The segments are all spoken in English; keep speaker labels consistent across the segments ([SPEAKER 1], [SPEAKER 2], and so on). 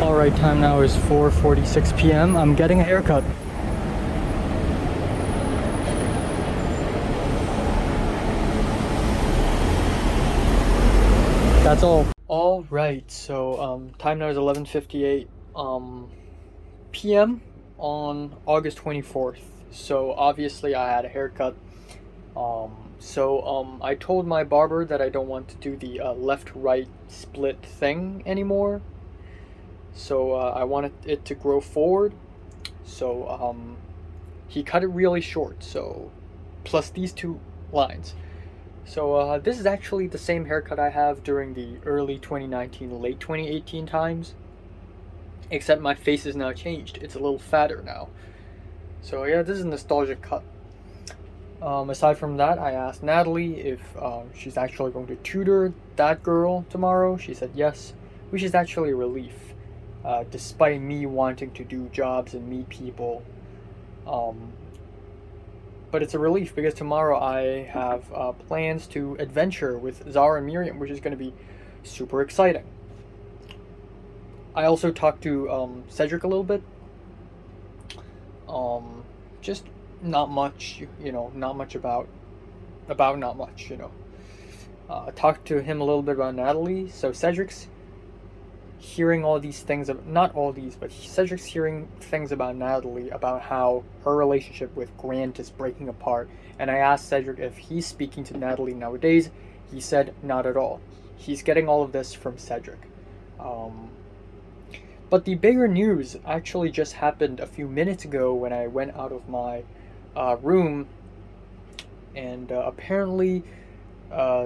[SPEAKER 1] Alright, time now is 4:46 p.m. I'm getting a haircut. That's all. Alright, so time now is 11:58 p.m. on August 24th. So obviously I had a haircut. I told my barber that I don't want to do the left-right split thing anymore. So I wanted it to grow forward. So he cut it really short. So plus these two lines. So this is actually the same haircut I have during the early 2019, late 2018 times. Except my face is now changed. It's a little fatter now. So yeah, this is a nostalgic cut. Aside from that, I asked Natalie if she's actually going to tutor that girl tomorrow. She said yes, which is actually a relief. Despite me wanting to do jobs and meet people. But it's a relief because tomorrow I have plans to adventure with Zara and Miriam, which is going to be super exciting. I also talked to Cedric a little bit. Just not much, not much about not much, talked to him a little bit about Natalie. So Cedric's hearing all these things, not all these, but Cedric's hearing things about Natalie, about how her relationship with Grant is breaking apart. And I asked Cedric if he's speaking to Natalie nowadays. He said not at all. He's getting all of this from Cedric. But the bigger news actually just happened a few minutes ago when I went out of my room, and apparently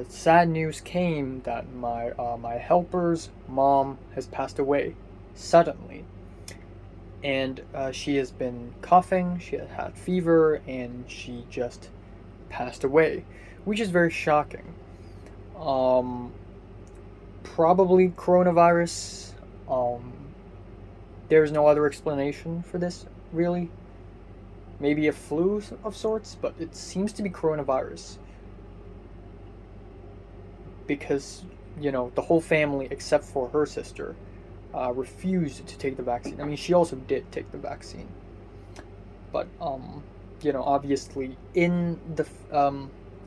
[SPEAKER 1] sad news came that my helper's mom has passed away suddenly, and she has been coughing, she had fever, and she just passed away, which is very shocking. Probably coronavirus. There's no other explanation for this, really. Maybe a flu of sorts, but it seems to be coronavirus. Because, the whole family, except for her sister, refused to take the vaccine. I mean, she also did take the vaccine. But, obviously, in the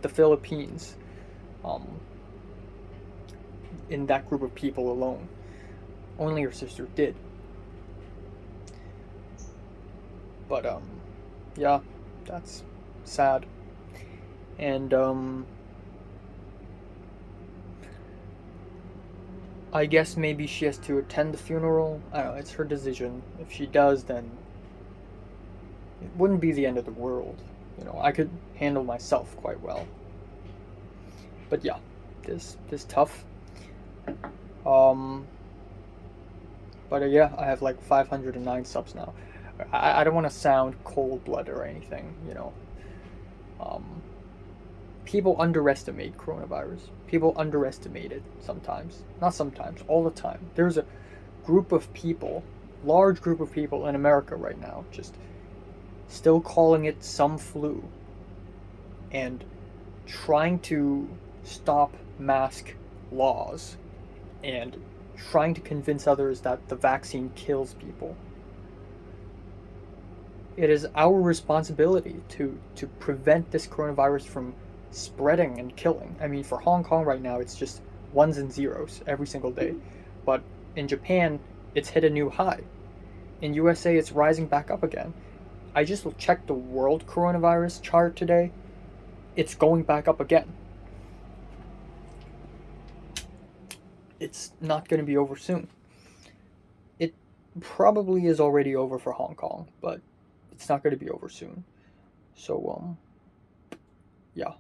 [SPEAKER 1] Philippines, in that group of people alone, only her sister did. But, yeah, that's sad. And, I guess maybe she has to attend the funeral. I don't know, it's her decision. If she does, then it wouldn't be the end of the world. I could handle myself quite well. But yeah, this tough. But yeah, I have like 509 subs now. I don't want to sound cold-blooded or anything, People underestimate coronavirus. People underestimate it sometimes. Not sometimes, all the time. There's a group of people, large group of people in America right now, just still calling it some flu and trying to stop mask laws and trying to convince others that the vaccine kills people. It is our responsibility to prevent this coronavirus from spreading and killing. I mean, for Hong Kong right now, it's just ones and zeros every single day. But in Japan, it's hit a new high. In USA, it's rising back up again. I just checked the world coronavirus chart today. It's going back up again. It's not going to be over soon. It probably is already over for Hong Kong, but it's not going to be over soon. So, yeah,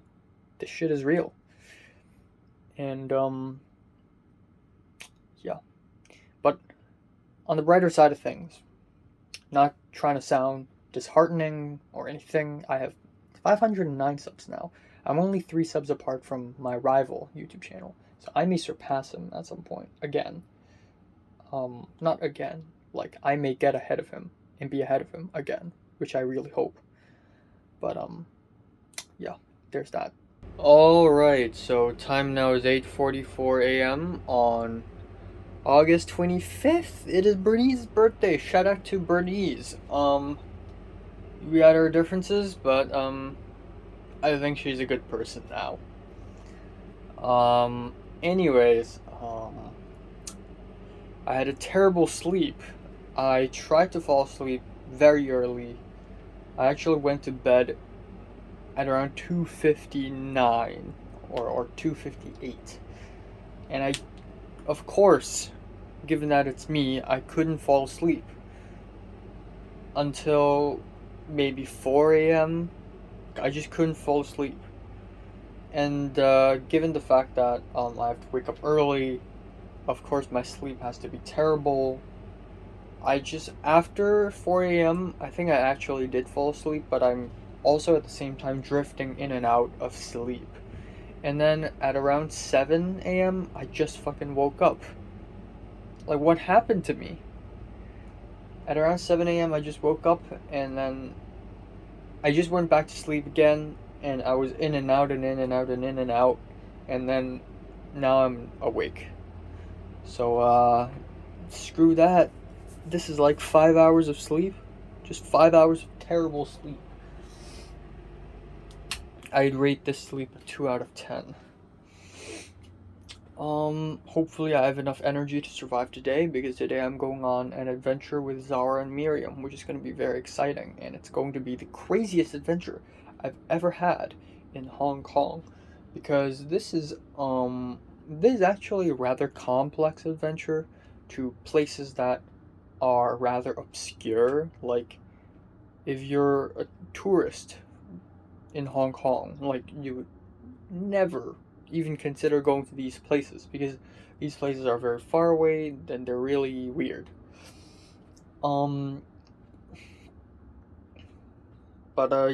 [SPEAKER 1] this shit is real. And, yeah. But on the brighter side of things, not trying to sound disheartening or anything, I have 509 subs now. I'm only 3 subs apart from my rival YouTube channel, so I may surpass him at some point again. Not again, like I may get ahead of him and be ahead of him again, which I really hope. But yeah, there's that. Alright, so time now is 8:44 a.m. on August 25th, it is Bernie's birthday. Shout out to Bernice. We had our differences, but I think she's a good person now. Anyways, I had a terrible sleep. I tried to fall asleep very early. I actually went to bed at around 2:59 or 2:58. And I, of course, given that it's me, I couldn't fall asleep until maybe 4 a.m. I just couldn't fall asleep. And given the fact that I have to wake up early, of course my sleep has to be terrible. I just, after 4 a.m., I think I actually did fall asleep, but I'm also at the same time drifting in and out of sleep. And then at around 7 a.m., I just fucking woke up. Like, what happened to me? At around 7 a.m., I just woke up, and then I just went back to sleep again, and I was in and out and in and out and in and out, and then now I'm awake. So, screw that. This is like 5 hours of sleep. Just 5 hours of terrible sleep. I'd rate this sleep a 2 out of 10. Hopefully I have enough energy to survive today, because today I'm going on an adventure with Zara and Miriam, which is going to be very exciting, and it's going to be the craziest adventure I've ever had in Hong Kong, because this is actually a rather complex adventure to places that are rather obscure. Like, if you're a tourist in Hong Kong, like, you would never even consider going to these places, because these places are very far away and they're really weird.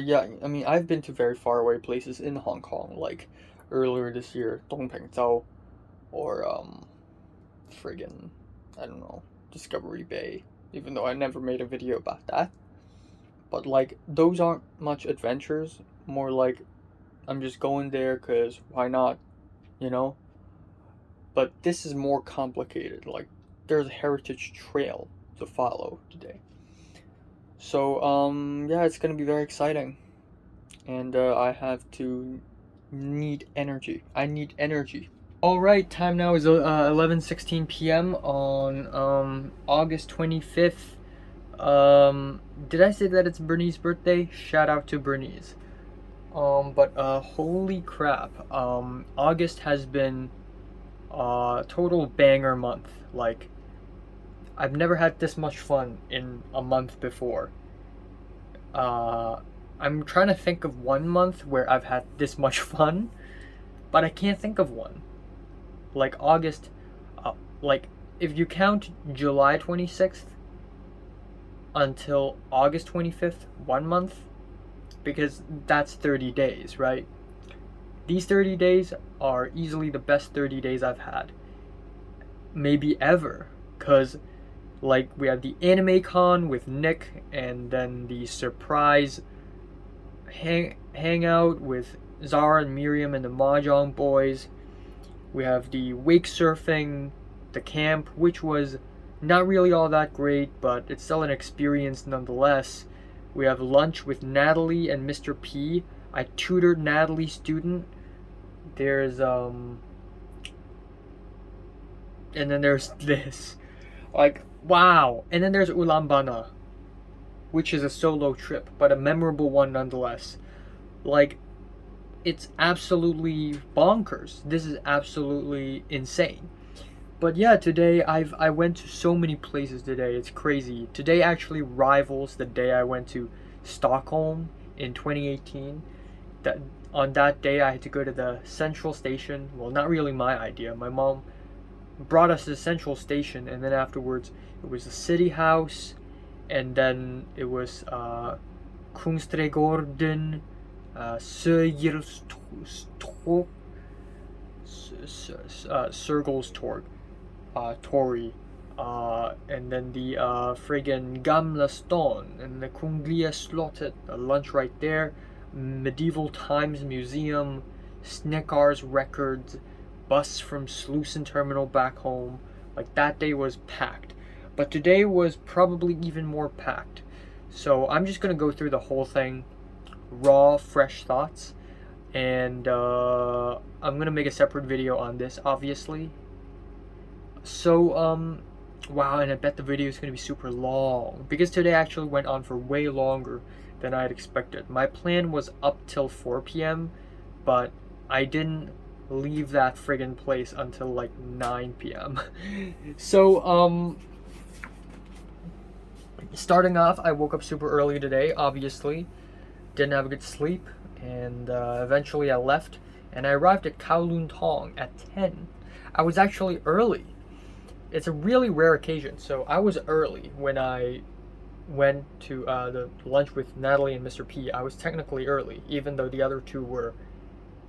[SPEAKER 1] Yeah, I mean, I've been to very far away places in Hong Kong, like earlier this year, Dongpingzhou, or friggin', I don't know, Discovery Bay, even though I never made a video about that. But like, those aren't much adventures, more like I'm just going there because why not, you know? But this is more complicated. Like, there's a heritage trail to follow today. So, yeah, it's gonna be very exciting. And I have to need energy. I need energy. Alright, time now is 11:16 p.m. on August 25th. Did I say that it's Bernie's birthday? Shout out to Bernice. But holy crap. August has been total banger month. Like, I've never had this much fun in a month before. I'm trying to think of one month where I've had this much fun, but I can't think of one. Like, August, like, if you count July 26th until August 25th, 1 month, because that's 30 days, right? These 30 days are easily the best 30 days I've had. Maybe ever. Because, like, we have the anime con with Nick, and then the surprise hangout with Zara and Miriam and the Mahjong boys. We have the wake surfing, the camp, which was not really all that great, but it's still an experience nonetheless. We have lunch with Natalie and Mr. P. I tutored Natalie's student. There's and then there's this. Like, wow. And then there's Ulaanbaatar, which is a solo trip, but a memorable one nonetheless. Like, it's absolutely bonkers. This is absolutely insane. But yeah, today I went to so many places today. It's crazy. Today actually rivals the day I went to Stockholm in 2018. That on that day I had to go to the central station. Well, not really my idea. My mom brought us to the central station, and then afterwards it was the city house, and then it was Kungsträdgården, Sergelstorg, Torrey, and then the friggin' Gamla Stan and the Kungliga Slottet, a lunch right there, Medieval Times Museum, Snickar's Records, bus from Slusen Terminal back home, Like that day was packed. But today was probably even more packed. So I'm just gonna go through the whole thing, raw, fresh thoughts, and I'm gonna make a separate video on this, obviously. So wow, and I bet the video is gonna be super long because today actually went on for way longer than I had expected. My plan was up till 4 p.m., but I didn't leave that friggin' place until like 9 p.m. So starting off, I woke up super early today, obviously. Didn't have a good sleep, and eventually I left, and I arrived at Kowloon Tong at 10. I was actually early. It's a really rare occasion, so I was early when I went to the lunch with Natalie and Mr. P. I was technically early, even though the other two were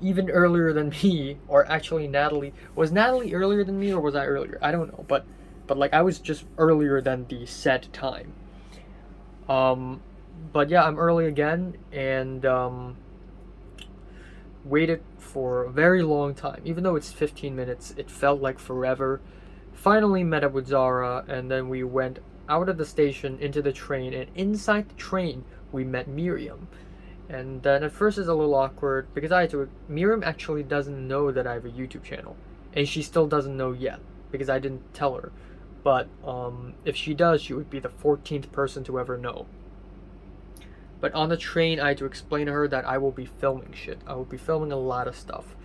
[SPEAKER 1] even earlier than me, or actually Natalie. Was Natalie earlier than me, or was I earlier? I don't know, but like I was just earlier than the set time. But yeah, I'm early again, and waited for a very long time. Even though it's 15 minutes, it felt like forever. Finally met up with Zara, and then we went out of the station into the train, and inside the train we met Miriam. And then at first it's a little awkward because Miriam actually doesn't know that I have a YouTube channel, and she still doesn't know yet because I didn't tell her. But if she does, she would be the 14th person to ever know. But on the train, I had to explain to her that I will be filming shit. I will be filming a lot of stuff.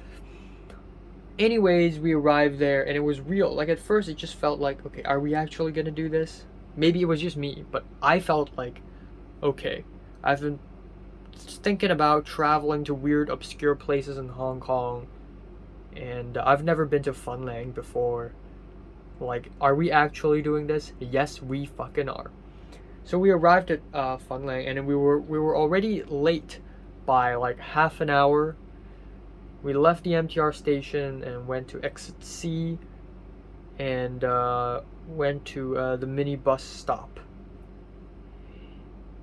[SPEAKER 1] Anyways, we arrived there, and it was real. Like, at first, it just felt like, okay, are we actually gonna do this? Maybe it was just me, but I felt like, okay, I've been thinking about traveling to weird, obscure places in Hong Kong, and I've never been to Fanling before. Like, are we actually doing this? Yes, we fucking are. So we arrived at Fanling, and we were already late by like half an hour. We left the MTR station and went to exit C, and went to the minibus stop.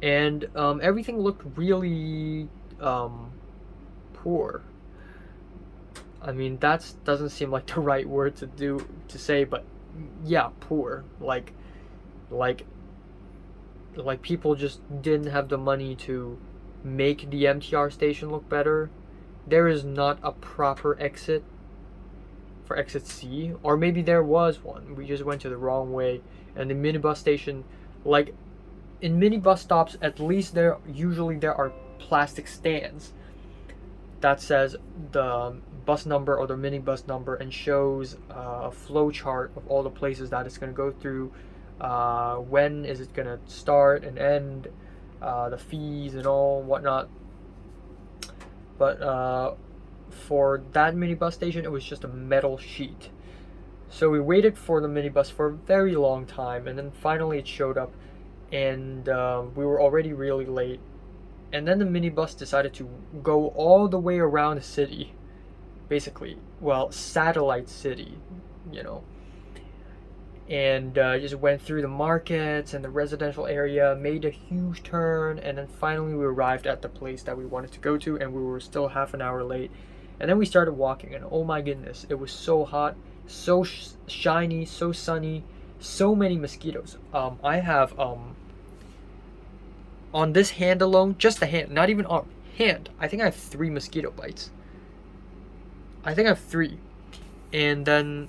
[SPEAKER 1] And everything looked really poor. I mean, that doesn't seem like the right word to say, but yeah, poor. Like people just didn't have the money to make the MTR station look better. There is not a proper exit for exit C, or maybe there was one. We just went to the wrong way. And the minibus station, like in minibus stops, at least usually there are plastic stands that says the bus number or the minibus number and shows a flow chart of all the places that it's going to go through. When is it gonna start and end, the fees and all whatnot. But for that minibus station, it was just a metal sheet. So we waited for the minibus for a very long time, and then finally it showed up, and we were already really late. And then the minibus decided to go all the way around the city, basically, well, satellite city, you know. And just went through the markets and the residential area, made a huge turn, and then finally we arrived at the place that we wanted to go to, and we were still half an hour late. And then we started walking, and oh my goodness, it was so hot, so shiny, so sunny, so many mosquitoes. I have on this hand alone, just the hand, not even arm, hand, I think I have 3 mosquito bites. I think I have 3. And then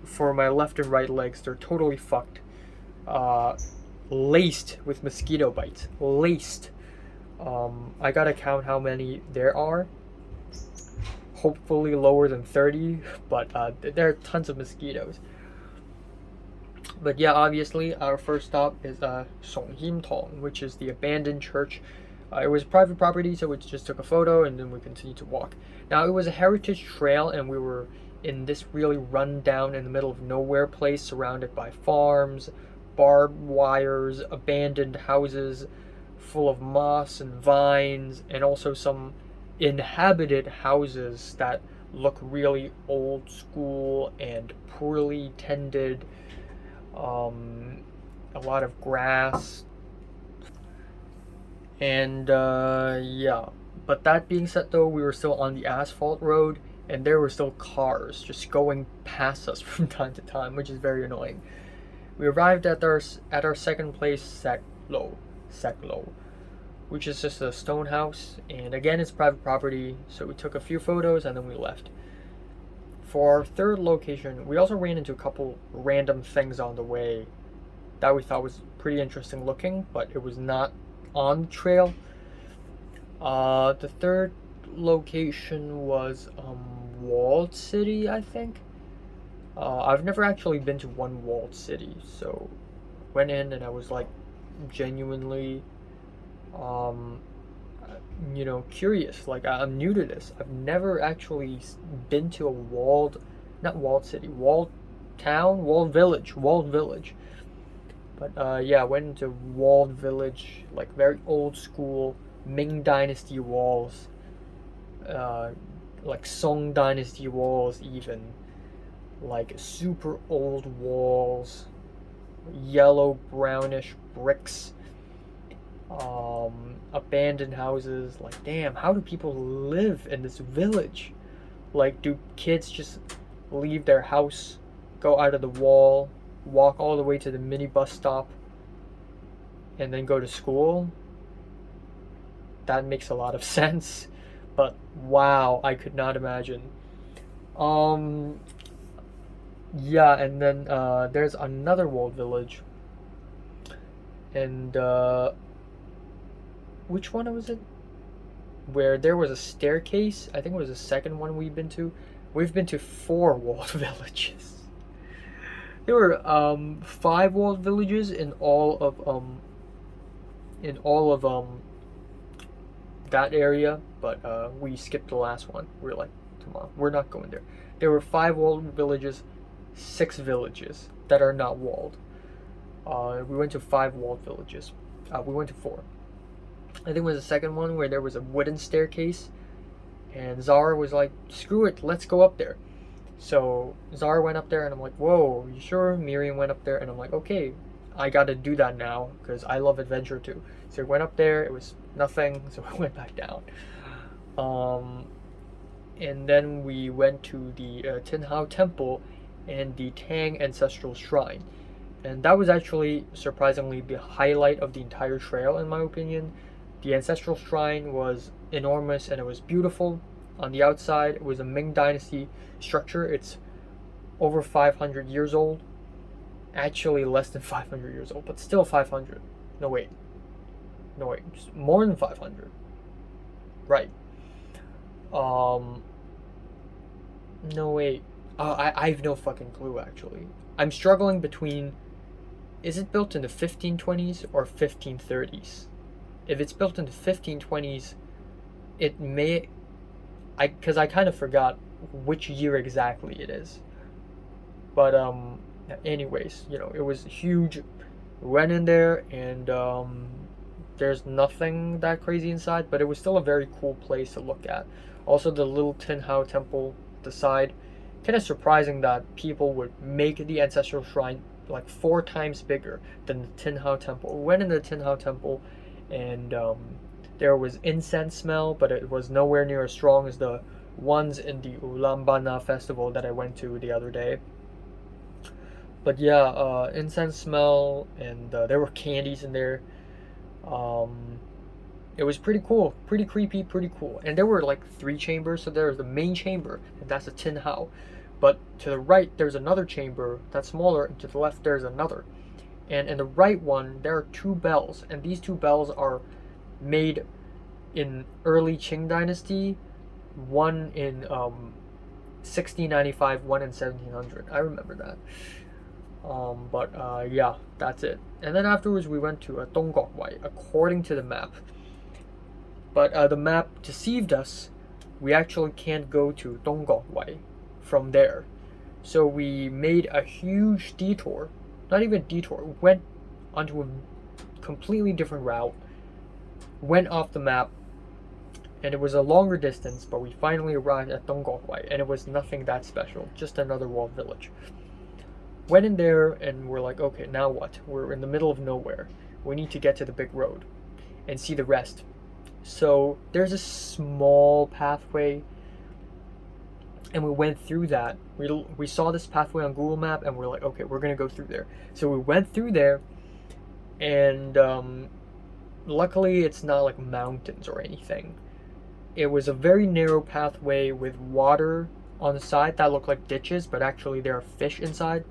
[SPEAKER 1] for my left and right legs, they're totally fucked. Laced with mosquito bites. Laced. I gotta count how many there are. Hopefully lower than 30, but there are tons of mosquitoes. But yeah, obviously, our first stop is Song Him Tong, which is the abandoned church. It was private property, so we just took a photo, and then we continued to walk. Now, it was a heritage trail, and we were in this really run down in the middle of nowhere place, surrounded by farms, barbed wires, abandoned houses full of moss and vines, and also some inhabited houses that look really old school and poorly tended. A lot of grass, and yeah. But that being said, though, we were still on the asphalt road, and there were still cars just going past us from time to time, which is very annoying. We arrived at our second place, Saklo, which is just a stone house, and again it's private property, so we took a few photos and then we left. For our third location, we also ran into a couple random things on the way that we thought was pretty interesting looking, but it was not on the trail. The third location was walled city, I think. I've never actually been to one walled city, so went in and I was like genuinely curious. Like, I'm new to this. I've never actually been to a not walled city, walled town, walled village. But yeah, I went into walled village, like very old school Ming Dynasty walls, like Song Dynasty walls, even like super old walls, yellow brownish bricks, abandoned houses. Like, damn, how do people live in this village? Like, do kids just leave their house, go out of the wall, walk all the way to the mini bus stop, and then go to school? That makes a lot of sense, but wow, I could not imagine. Yeah, and then there's another walled village, and which one was it? Where there was a staircase. I think it was the second one we've been to. We've been to 4 walled villages. There were 5 walled villages in all of that area, but we skipped the last one. We were like, come on, we're not going there. There were 5 walled villages, 6 villages that are not walled. We went to 5 walled villages. We went to 4. I think it was the second one where there was a wooden staircase, and Zara was like, screw it, let's go up there. So Zara went up there, and I'm like, whoa, you sure? Miriam went up there, and I'm like, okay, I gotta do that now, because I love adventure too. So I went up there, it was nothing, so I went back down. And then we went to the Tin Hao Temple and the Tang Ancestral Shrine. And that was actually, surprisingly, the highlight of the entire trail, in my opinion. The Ancestral Shrine was enormous, and it was beautiful. On the outside, it was a Ming Dynasty structure. It's over 500 years old. Actually, less than 500 years old, but still 500. No, wait, just more than 500. Right. No, wait. I have no fucking clue, actually. I'm struggling between, is it built in the 1520s or 1530s? If it's built in the 1520s, it may... because I kind of forgot which year exactly it is. But, anyways, it was huge. We went in there, and, there's nothing that crazy inside, but it was still a very cool place to look at. Also, the little Tin Hao Temple, the side, kind of surprising that people would make the Ancestral Shrine like 4 times bigger than the Tin Hao Temple. We went in the Tin Hao Temple, and there was incense smell, but it was nowhere near as strong as the ones in the Ulaanbaatar festival that I went to the other day. But yeah, incense smell, and there were candies in there. It was pretty cool, pretty creepy, pretty cool. And there were like 3 chambers. So there was the main chamber, and that's a Tin Hao. But to the right, there's another chamber that's smaller, and to the left, there's another. And in the right one, there are 2 bells, and these 2 bells are made in early Qing Dynasty. One in 1695, one in 1700. I remember that. But yeah, that's it. And then afterwards, we went to Donggok Wai, according to the map. But the map deceived us. We actually can't go to Donggok Wai from there. So we made a huge detour. Not even detour. We went onto a completely different route. Went off the map. And it was a longer distance, but we finally arrived at Donggok Wai. And it was nothing that special. Just another walled village. Went in there, and we're like, okay, now what? We're in the middle of nowhere. We need to get to the big road and see the rest. So there's a small pathway and we went through that. We saw this pathway on Google Map, and we're like, okay, we're gonna go through there. So we went through there, and luckily it's not like mountains or anything. It was a very narrow pathway with water on the side that looked like ditches, but actually there are fish inside.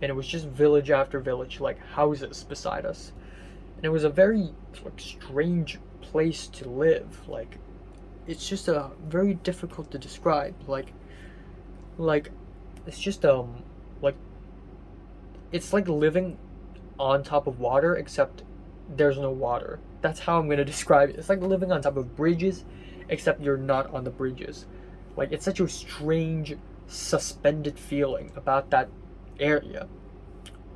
[SPEAKER 1] And it was just village after village, like houses beside us. And it was a very like strange place to live. Like, it's just a very difficult to describe. Like it's just like it's like living on top of water, except there's no water. That's how I'm gonna describe it. It's like living on top of bridges, except you're not on the bridges. Like, it's such a strange, suspended feeling about that area.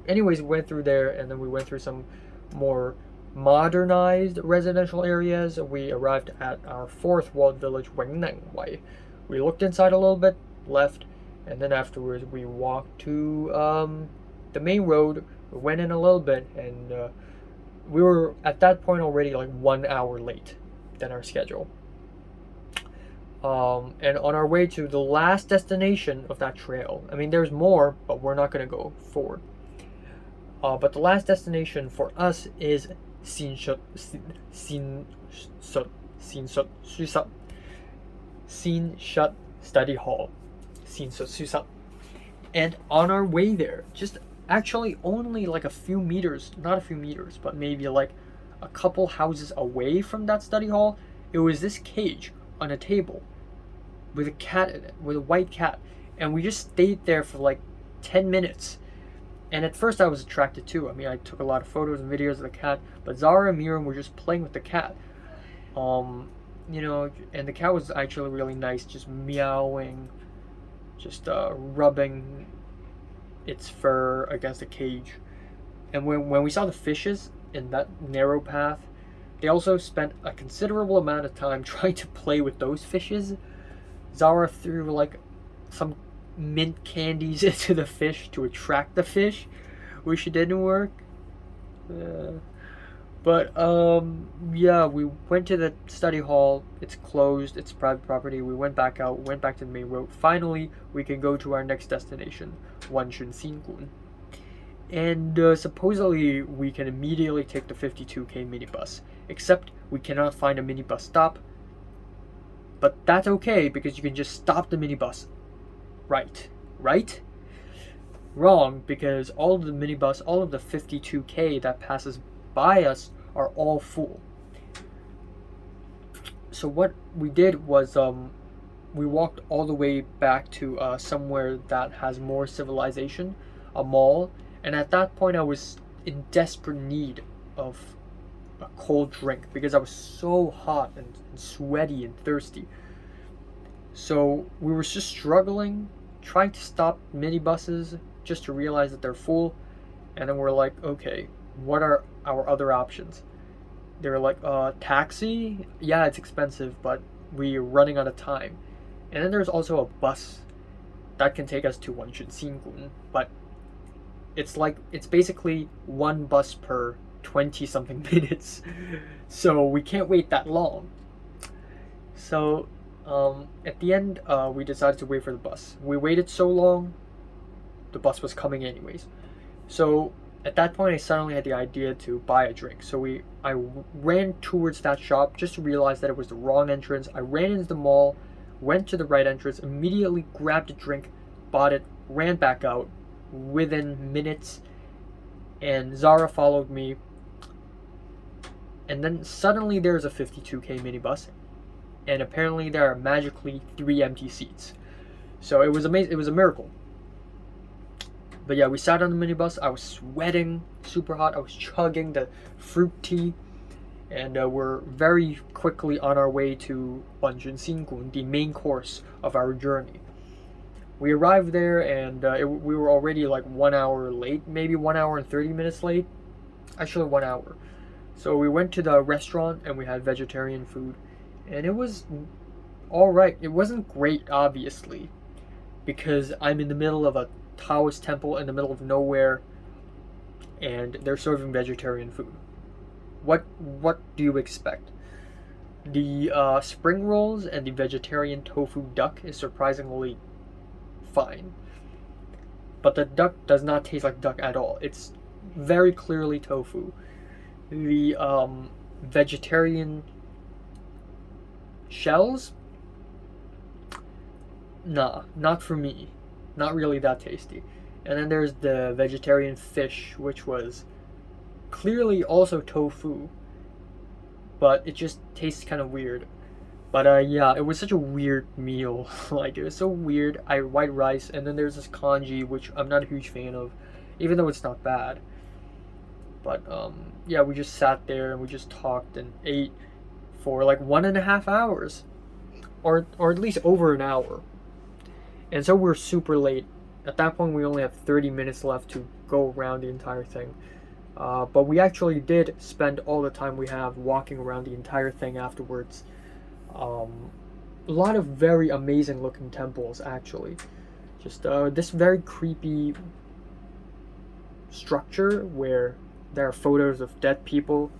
[SPEAKER 1] Anyways, we went through there, and then we went through some more modernized residential areas. We arrived at our fourth walled village, Wengneng. We looked inside a little bit, left, and then afterwards we walked to the main road. We went in a little bit, and we were at that point already like 1 hour late than our schedule. And on our way to the last destination of that trail, I mean, there's more, but we're not going to go forward. But the last destination for us is Sisyphus Study Hall. Sisyphus. And on our way there, just actually only like a few meters, not a few meters, but maybe like a couple houses away from that study hall, it was this cage on a table with a cat in it, with a white cat. And we just stayed there for like 10 minutes. And at first I was attracted too. I mean, I took a lot of photos and videos of the cat, but Zara and Miriam were just playing with the cat. You know, and the cat was actually really nice, just meowing, just rubbing its fur against the cage. And when we saw the fishes in that narrow path, they also spent a considerable amount of time trying to play with those fishes. Zara threw like some mint candies into the fish to attract the fish, which didn't work. But yeah, we went to the study hall. It's closed. It's private property. We went back out. Went back to the main road. Finally, we can go to our next destination, Wanshun. And supposedly we can immediately take the 52K minibus. Except we cannot find a minibus stop. But that's okay, because you can just stop the minibus. Right? Wrong, because all of the minibus, all of the 52K that passes by us are all full. So what we did was we walked all the way back to somewhere that has more civilization, a mall. And at that point I was in desperate need of a cold drink because I was so hot and sweaty and thirsty. So we were just struggling, trying to stop minibuses just to realize that they're full. And then we're like, okay, what are our other options? They were like, taxi? Yeah, it's expensive, but we're running out of time. And then there's also a bus that can take us to Wanshun, but it's basically one bus per 20 something minutes. So we can't wait that long. So at the end, we decided to wait for the bus. We waited so long, the bus was coming anyways. So at that point, I suddenly had the idea to buy a drink. So I ran towards that shop just to realize that it was the wrong entrance. I ran into the mall, went to the right entrance, immediately grabbed a drink, bought it, ran back out within minutes, and Zara followed me. And then suddenly there's a 52K minibus, and apparently there are magically 3 empty seats. So it was amazing. It was a miracle. But yeah, we sat on the minibus. I was sweating, super hot. I was chugging the fruit tea. And we're very quickly on our way to Wanshun, the main course of our journey. We arrived there, and we were already like 1 hour late, maybe 1 hour and 30 minutes late. Actually, 1 hour. So we went to the restaurant, and we had vegetarian food. And it was alright. It wasn't great, obviously, because I'm in the middle of a Taoist temple in the middle of nowhere, and they're serving vegetarian food. What do you expect? The spring rolls and the vegetarian tofu duck is surprisingly fine. But the duck does not taste like duck at all. It's very clearly tofu. The vegetarian shells, nah, not for me. Not really that tasty. And then there's the vegetarian fish, which was clearly also tofu, but it just tastes kind of weird. But yeah, it was such a weird meal. Like, it was so weird. I had white rice, and then there's this congee, which I'm not a huge fan of, even though it's not bad. But yeah, we just sat there and we just talked and ate for like 1.5 hours, or at least over an hour. And so we're super late. At that point, we only have 30 minutes left to go around the entire thing. But we actually did spend all the time we have walking around the entire thing afterwards. A lot of very amazing looking temples, actually. Just this very creepy structure where there are photos of dead people.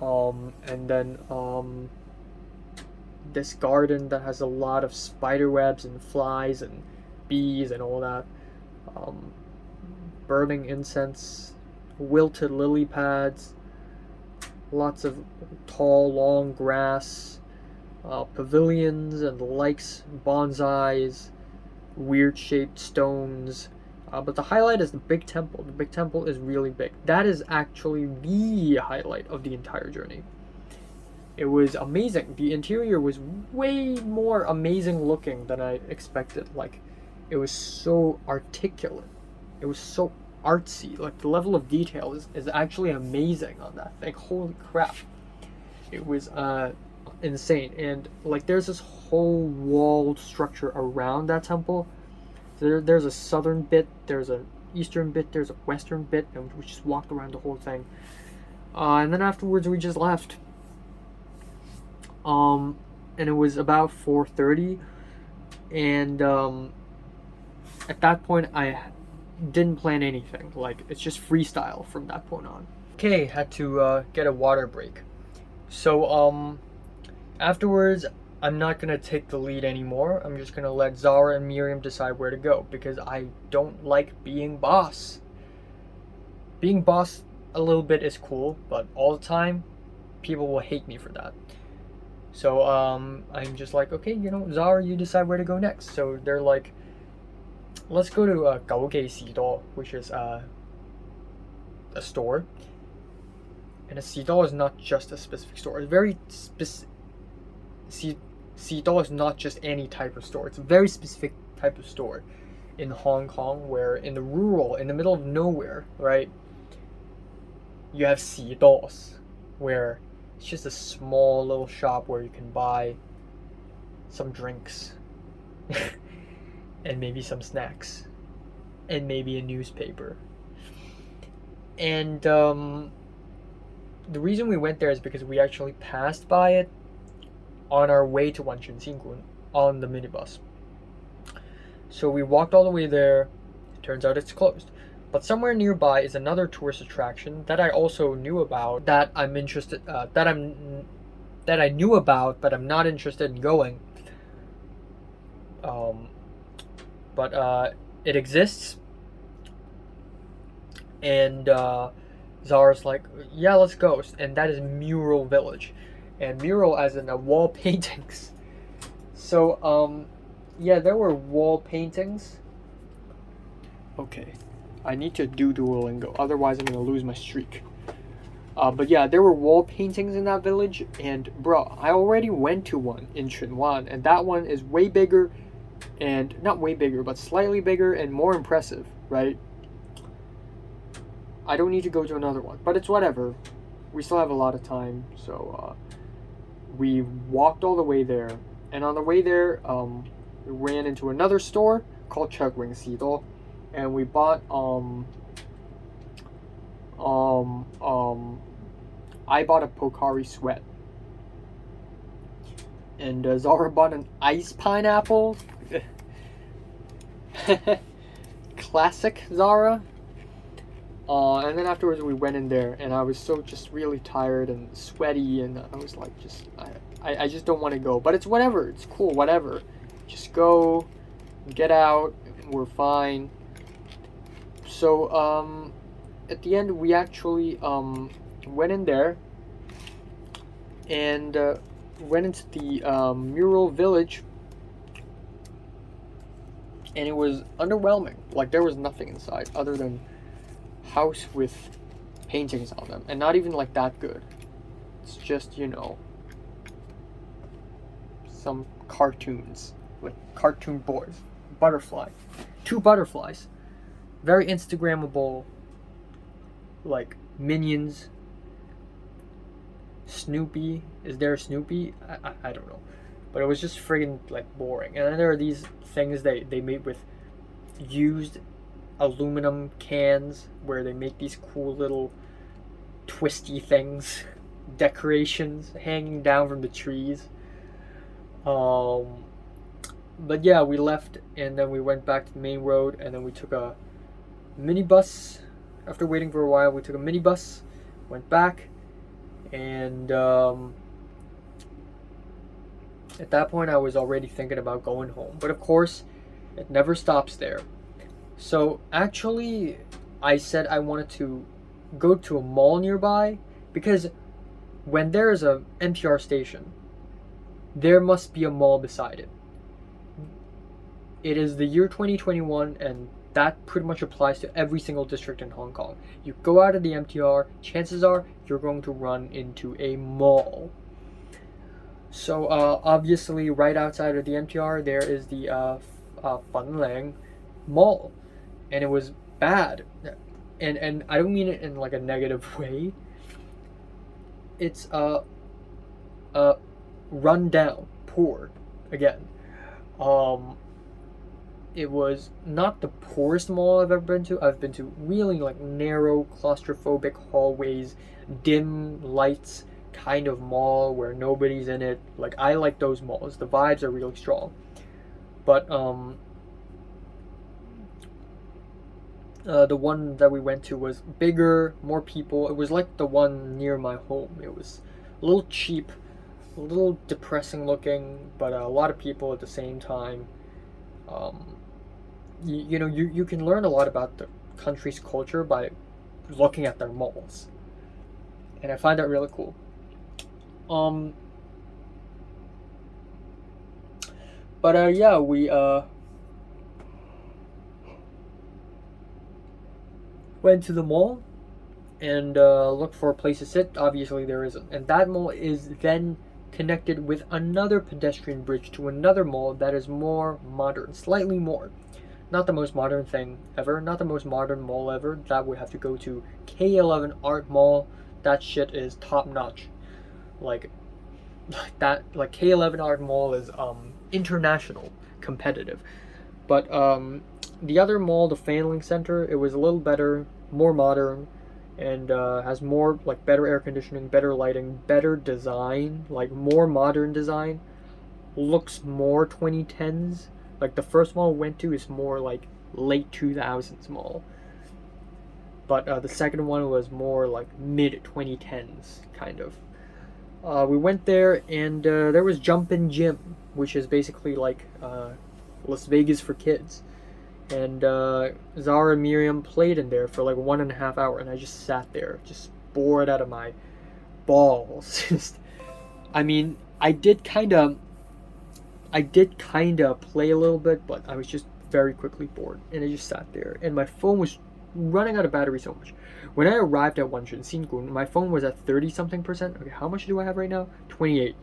[SPEAKER 1] And then this garden that has a lot of spider webs and flies and bees and all that. Burning incense, wilted lily pads, lots of tall, long grass, pavilions and the likes, bonsais, weird shaped stones. But the highlight is the big temple. The big temple is really big. That is actually the highlight of the entire journey. It was amazing. The interior was way more amazing looking than I expected. Like, it was so articulate. It was so artsy. Like, the level of detail is actually amazing on that thing. Holy crap. It was insane. And like, there's this whole walled structure around that temple. There's a southern bit, there's an eastern bit, there's a western bit, and we just walked around the whole thing. And then afterwards we just left. And it was about 4:30, and at that point I didn't plan anything. Like, it's just freestyle from that point on. Okay, had to get a water break. So afterwards, I'm not gonna take the lead anymore. I'm just gonna let Zara and Miriam decide where to go, because I don't like being boss. Being boss a little bit is cool, but all the time, people will hate me for that. So I'm just like, okay, Zara, you decide where to go next. So they're like, let's go to Gaoge Sido, which is a store. And a Sido is not just a specific store. It's very specific. Sido is not just any type of store. It's a very specific type of store in Hong Kong, where in the middle of nowhere, right, you have Sidos, where it's just a small little shop where you can buy some drinks and maybe some snacks and maybe a newspaper. And the reason we went there is because we actually passed by it on our way to Wanchun Xinggun on the minibus. So we walked all the way there. It turns out it's closed. But somewhere nearby is another tourist attraction that I also knew about, that I'm interested that I knew about, but I'm not interested in going. But it exists, and Zara's like, yeah, let's go. And that is Mural Village. And mural as in wall paintings. So yeah, there were wall paintings. Okay, I need to do Duolingo, otherwise I'm gonna lose my streak. But yeah, there were wall paintings in that village, and bro, I already went to one in Chunwan, and that one is way bigger, and not way bigger, but slightly bigger and more impressive, right? I don't need to go to another one, but it's whatever. We still have a lot of time, so we walked all the way there, and on the way there, we ran into another store called Chugwing Sido, and we bought I bought a Pocari Sweat, and Zara bought an ice pineapple. Classic Zara. And then afterwards we went in there, and I was so just really tired and sweaty, and I was like, I just don't want to go. But it's whatever. It's cool. Whatever. Just go, get out. We're fine. So at the end we actually went in there and went into the mural village, and it was underwhelming. Like, there was nothing inside other than house with paintings on them, and not even like that good. It's just, you know, some cartoons, like cartoon boys, butterfly, 2 butterflies, very Instagrammable, like minions. Snoopy, is there a Snoopy? I don't know, but it was just friggin' like boring. And then there are these things they made with used aluminum cans where they make these cool little twisty things, decorations hanging down from the trees. But yeah, we left, and then we went back to the main road, and then we took a minibus. After waiting for a while, we took a minibus, went back, and at that point I was already thinking about going home. But of course, it never stops there. So actually, I said I wanted to go to a mall nearby, because when there is a NPR station, there must be a mall beside it. It is the year 2021, and that pretty much applies to every single district in Hong Kong. You go out of the MTR, chances are you're going to run into a mall. So obviously, right outside of the MTR, there is the Fanling Mall, and it was bad. And I don't mean it in like a negative way. It's run down, poor, again. It was not the poorest mall I've ever been to. I've been to really like narrow, claustrophobic hallways, dim lights kind of mall where nobody's in it. Like, I like those malls. The vibes are really strong. But the one that we went to was bigger, more people. It was like the one near my home. It was a little cheap, a little depressing looking, but a lot of people at the same time. You know, you can learn a lot about the country's culture by looking at their malls, and I find that really cool. But yeah, we went to the mall and looked for a place to sit. Obviously, there isn't, and that mall is then connected with another pedestrian bridge to another mall that is more modern, slightly more. Not the most modern thing ever, not the most modern mall ever. That would have to go to K11 Art Mall. That shit is top notch. Like that, like K11 Art Mall is international, competitive. But the other mall, the Fanling Center, it was a little better, more modern, and has more like better air conditioning, better lighting, better design, like more modern design. Looks more 2010s. Like, the first mall we went to is more like late 2000s mall. But the second one was more like mid 2010s, kind of. We went there, and there was Jumpin' Gym, which is basically like Las Vegas for kids. And Zara and Miriam played in there for like 1.5 hours, and I just sat there, just bored out of my balls. Just, I mean, I did kind of play a little bit, but I was just very quickly bored, and I just sat there, and my phone was running out of battery so much. When I arrived at Wanshan Xingun, my phone was at 30-something%. Okay, how much do I have right now? 28.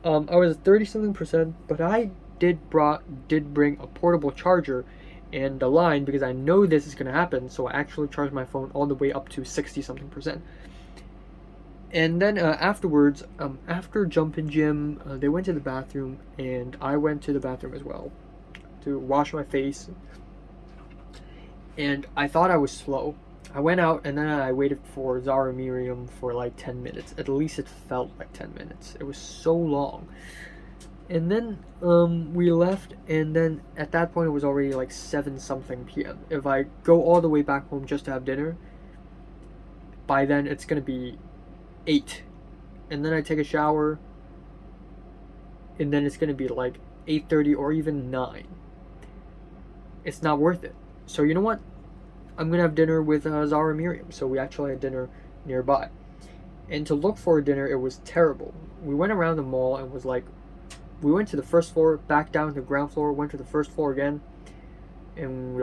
[SPEAKER 1] I was at 30-something%, but I did bring a portable charger and a line, because I know this is going to happen, so I actually charged my phone all the way up to 60-something%. And then afterwards, after Jumpin' Gym, they went to the bathroom, and I went to the bathroom as well to wash my face. And I thought I was slow. I went out, and then I waited for Zara and Miriam for like 10 minutes. At least it felt like 10 minutes. It was so long. And then we left, and then at that point it was already like 7-something p.m. If I go all the way back home just to have dinner, by then it's gonna be 8, and then I take a shower, and then it's gonna be like 8:30 or even 9. It's not worth it. So you know what? I'm gonna have dinner with Zara and Miriam. So we actually had dinner nearby, and to look for a dinner, it was terrible. We went around the mall and was like, we went to the first floor, back down to the ground floor, went to the first floor again, and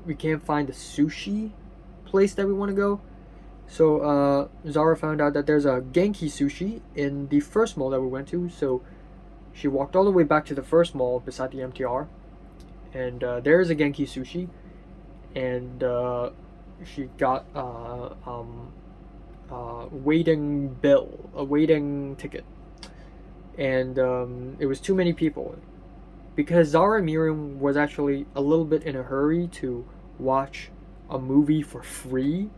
[SPEAKER 1] we can't find the sushi place that we want to go. So Zara found out that there's a Genki sushi in the first mall that we went to. So she walked all the way back to the first mall beside the MTR, and there is a Genki sushi, and she got a waiting ticket, and it was too many people because Zara and Miriam was actually a little bit in a hurry to watch a movie for free,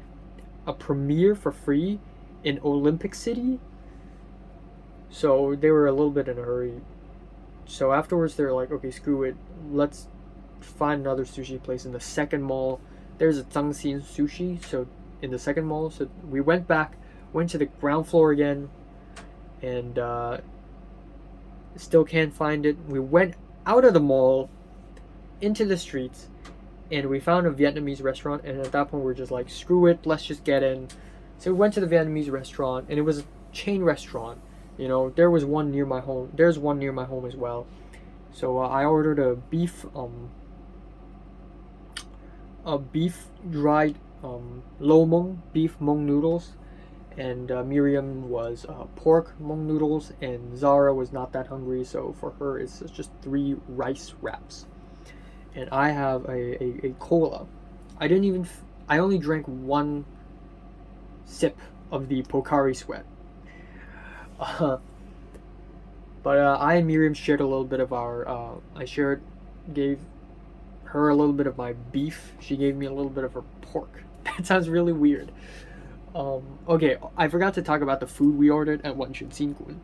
[SPEAKER 1] a premiere for free in Olympic City. So they were a little bit in a hurry. So afterwards they're like, okay, screw it, let's find another sushi place in the second mall. There's a Zhangxin sushi, so in the second mall. So we went back, went to the ground floor again, and still can't find it. We went out of the mall into the streets, and we found a Vietnamese restaurant, and at that point we were just like, screw it, let's just get in. So we went to the Vietnamese restaurant, and it was a chain restaurant. You know, there was one near my home. There's one near my home as well. So I ordered a beef dried lo mung, beef mung noodles, and Miriam was pork mung noodles, and Zara was not that hungry, so for her it's just 3 rice wraps. And I have a cola. I only drank 1 sip of the Pocari Sweat. But I and Miriam shared a little bit of our, gave her a little bit of my beef. She gave me a little bit of her pork. That sounds really weird. Okay, I forgot to talk about the food we ordered at Wanshun Xingun.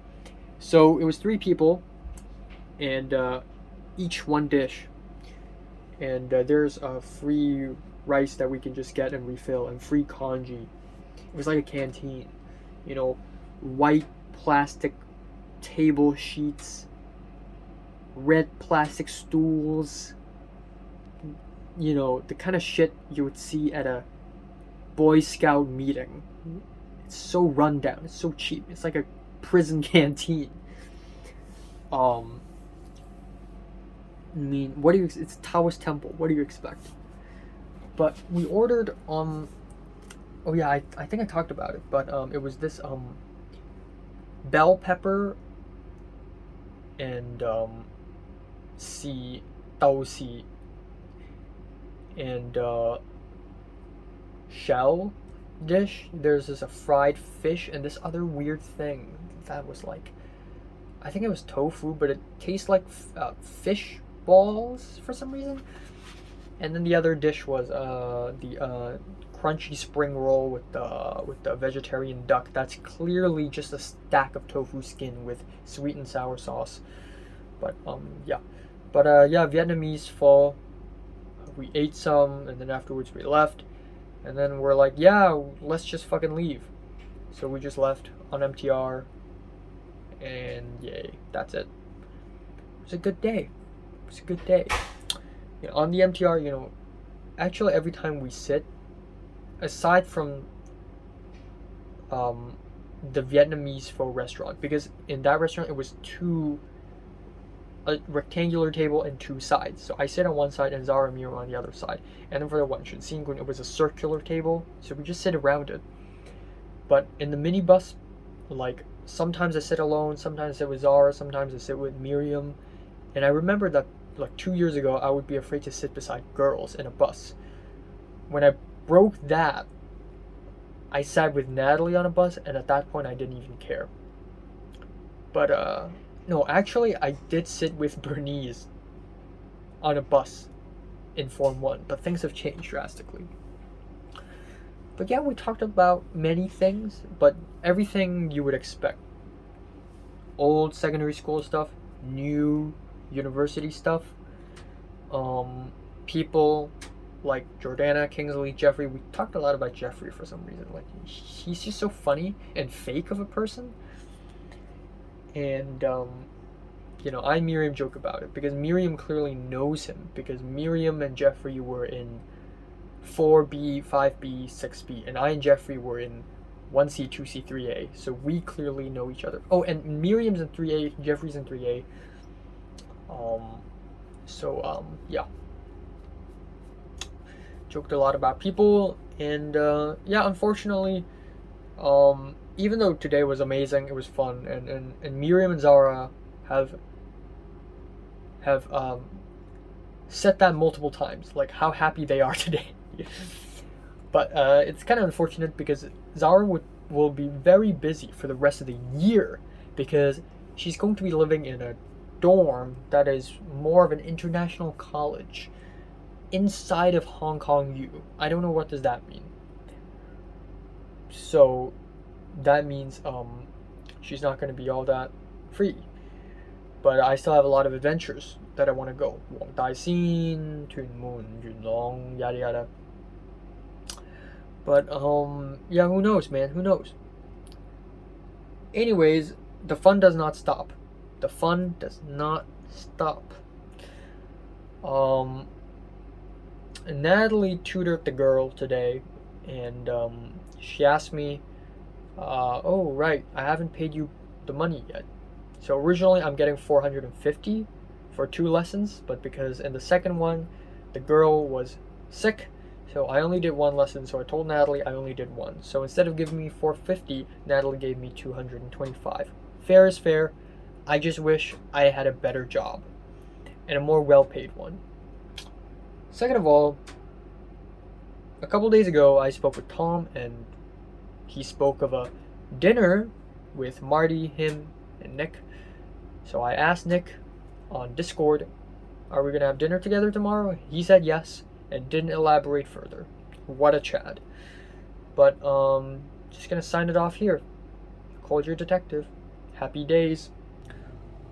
[SPEAKER 1] So it was 3 people, and each 1 dish. And there's free rice that we can just get and refill, and free congee. It was like a canteen, you know, white plastic table sheets, red plastic stools, you know, the kind of shit you would see at a Boy Scout meeting. It's so rundown, it's so cheap, it's like a prison canteen. I mean, it's Taoist temple, what do you expect? But we ordered oh yeah, I think I talked about it, but it was this bell pepper and dao si and shell dish. There's a fried fish and this other weird thing that was like, I think it was tofu, but it tastes like fish balls for some reason. And then the other dish was the crunchy spring roll with the vegetarian duck. That's clearly just a stack of tofu skin with sweet and sour sauce. But yeah, Vietnamese pho. We ate some, and then afterwards we left, and then we're like, yeah, let's just fucking leave. So we just left on MTR, and yay, that's it. It was a good day. It was a good day. You know, on the MTR, you know, actually every time we sit, aside from the Vietnamese pho restaurant, because in that restaurant it was a rectangular table and 2 sides. So I sit on one side and Zara and Miriam on the other side. And then for the Wanshun Xingun, it was a circular table, so we just sit around it. But in the minibus, like, sometimes I sit alone, sometimes I sit with Zara, sometimes I sit with Miriam. And I remember that like 2 years ago, I would be afraid to sit beside girls in a bus. When I broke that, I sat with Natalie on a bus, and at that point I didn't even care. But no, actually I did sit with Bernice on a bus in Form 1, but things have changed drastically. But yeah, we talked about many things, but everything you would expect. Old secondary school stuff, new university stuff, people, like Jordana, Kingsley, Jeffrey. We talked a lot about Jeffrey for some reason. Like he's just so funny and fake of a person. And I and Miriam joke about it because Miriam clearly knows him because Miriam and Jeffrey were in 4B, 5B, 6B, and I and Jeffrey were in 1C, 2C, 3A. So we clearly know each other. Oh, and Miriam's in 3A, Jeffrey's in 3A. Yeah. Joked a lot about people, and unfortunately, even though today was amazing, it was fun, and Miriam and Zara have said that multiple times, like how happy they are today. But it's kind of unfortunate because Zara will be very busy for the rest of the year because she's going to be living in a dorm that is more of an international college inside of Hong Kong U. I don't know what does that mean. So that means she's not going to be all that free. But I still have a lot of adventures that I want to go. Wong Tai Sin, Tuen Mun, Yun Long, yada yada. But who knows, man? Who knows? Anyways, the fun does not stop. The fun does not stop. Natalie tutored the girl today, and she asked me, oh right, I haven't paid you the money yet. So originally I'm getting $450 for 2 lessons, but because in the second one the girl was sick, so I only did 1 lesson. So I told Natalie I only did 1. So instead of giving me $450, Natalie gave me $225. Fair is fair. I just wish I had a better job and a more well-paid one. Second of all, a couple days ago I spoke with Tom, and he spoke of a dinner with Marty, him, and Nick. So I asked Nick on Discord, are we gonna have dinner together tomorrow? He said yes and didn't elaborate further. What a Chad. But just gonna sign it off here. Called your detective. Happy days.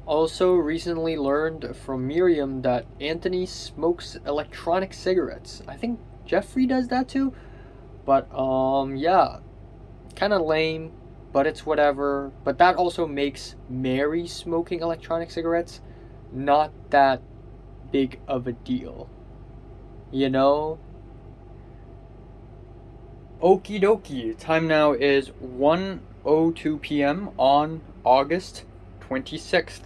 [SPEAKER 1] Also recently learned from Miriam that Anthony smokes electronic cigarettes. I think Jeffrey does that too. But yeah, kind of lame, but it's whatever. But that also makes Mary smoking electronic cigarettes not that big of a deal. You know? Okie dokie. Time now is 1:02 p.m. on August 26th.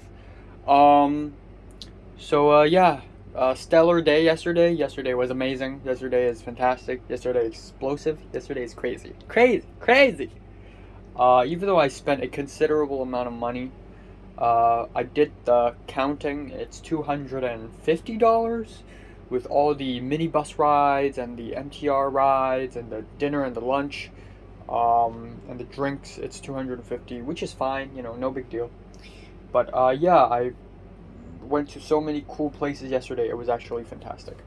[SPEAKER 1] Stellar day yesterday. Yesterday was amazing. Yesterday is fantastic. Yesterday explosive. Yesterday is crazy. Crazy. Even though I spent a considerable amount of money, I did the counting. It's $250 with all the minibus rides and the MTR rides and the dinner and the lunch, and the drinks. It's $250, which is fine. No big deal. But I went to so many cool places yesterday. It was actually fantastic.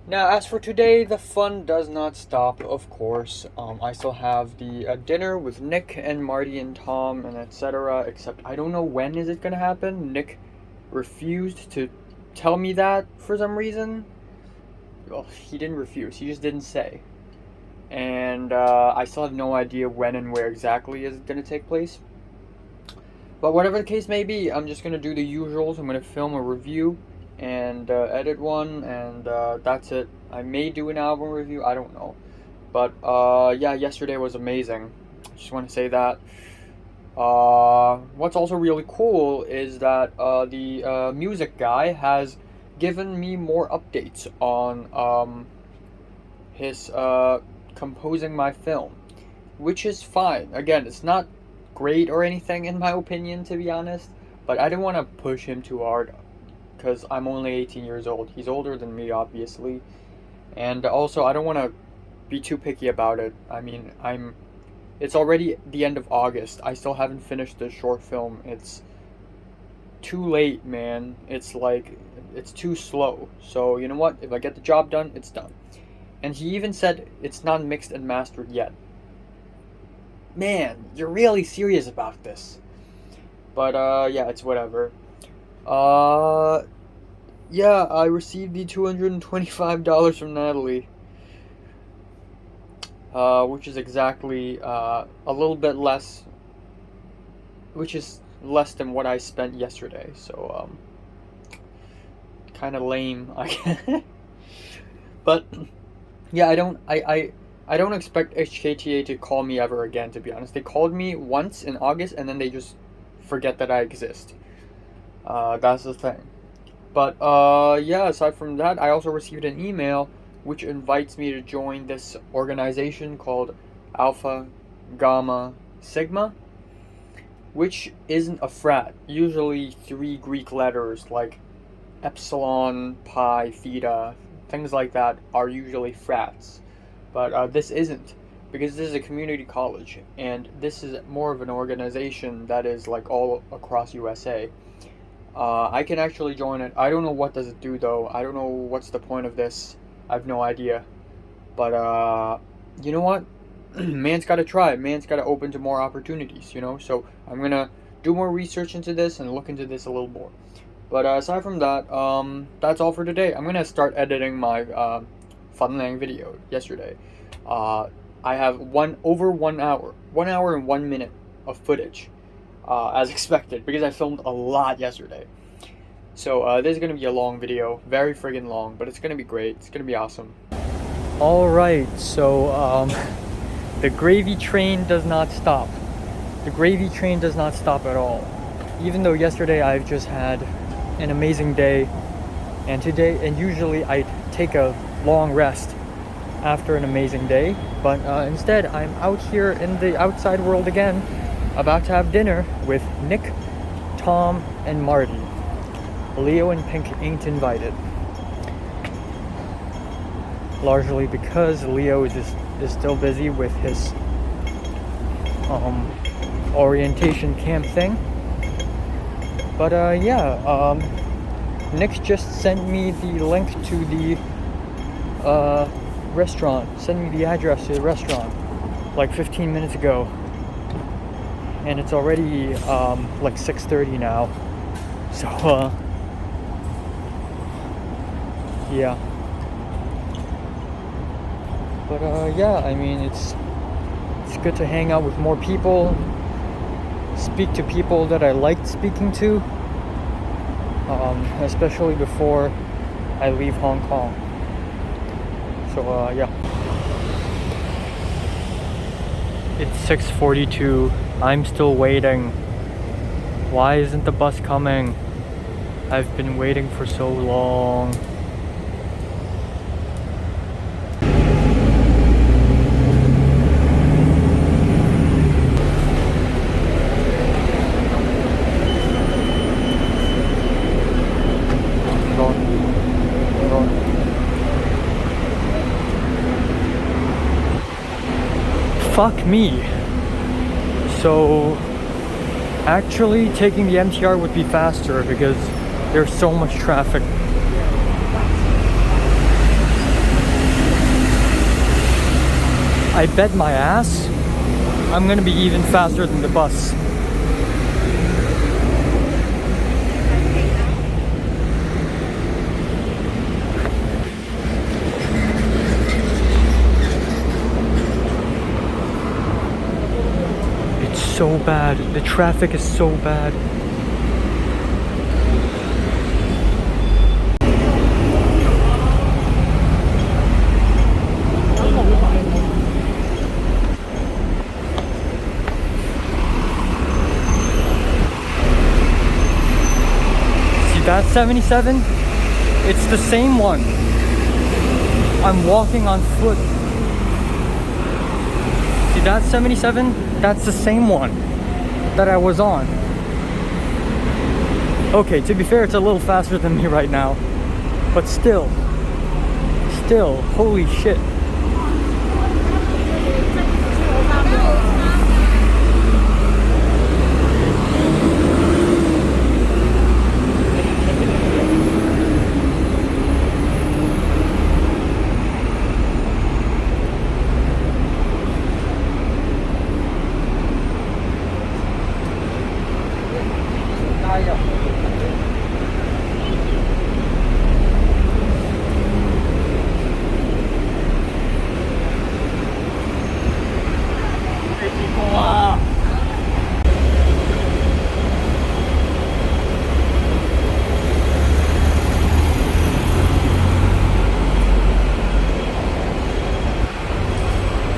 [SPEAKER 1] Now, as for today, the fun does not stop, of course. I still have the dinner with Nick and Marty and Tom and etc. Except I don't know when is it going to happen. Nick refused to tell me that for some reason. Well, he didn't refuse. He just didn't say. And I still have no idea when and where exactly is it going to take place. But whatever the case may be, I'm just going to do the usuals. I'm going to film a review and edit one, and that's it. I may do an album review, I don't know. But yesterday was amazing. I just want to say that. What's also really cool is that the music guy has given me more updates on his composing my film, which is fine. Again, it's not great or anything in my opinion, to be honest, but I didn't want to push him too hard because I'm only 18 years old. He's older than me, obviously, and also I don't want to be too picky about it. I mean, it's already the end of August. I still haven't finished the short film. It's too late, man. It's too slow. So you know what, if I get the job done, it's done. And he even said it's not mixed and mastered yet. Man, you're really serious about this. But it's whatever. Yeah, I received the $225 from Natalie, which is exactly a little bit less, which is less than what I spent yesterday. So kind of lame, I guess. But yeah, I don't expect HKTA to call me ever again. To be honest, they called me once in August, and then they just forget that I exist. That's the thing. But yeah, aside from that, I also received an email which invites me to join this organization called Alpha Gamma Sigma, which isn't a frat. Usually 3 Greek letters like epsilon, pi, theta, things like that are usually frats. But this isn't, because this is a community college, and this is more of an organization that is like all across USA. I can actually join it. I don't know what does it do though. I don't know what's the point of this. I have no idea. But you know what? Man's got to try. Man's got to open to more opportunities. So I'm gonna do more research into this and look into this a little more. But aside from that, that's all for today. I'm gonna start editing my Fanling video yesterday. I have over 1 hour, 1 hour and 1 minute of footage, as expected, because I filmed a lot yesterday. So this is gonna be a long video, very friggin' long, but it's gonna be great. It's gonna be awesome. All right, so the gravy train does not stop. The gravy train does not stop at all. Even though yesterday I've just had an amazing day, and usually I take a long rest after an amazing day, but instead I'm out here in the outside world again, about to have dinner with Nick, Tom, and Marty. Leo and Pink ain't invited, largely because Leo is still busy with his orientation camp thing. But yeah, Nick just sent me the link to the restaurant, sent me the address to the restaurant like 15 minutes ago, and it's already like 6:30 now. So yeah. But yeah, I mean, it's good to hang out with more people, speak to people that I liked speaking to, especially before I leave Hong Kong. So yeah. It's 6:42. I'm still waiting. Why isn't the bus coming? I've been waiting for so long. Fuck me. So actually taking the MTR would be faster because there's so much traffic. I bet my ass I'm gonna be even faster than the bus. So bad. The traffic is so bad. See that 77? It's the same one. I'm walking on foot. See that 77? That's the same one that I was on. Okay, to be fair, it's a little faster than me right now, but still, holy shit.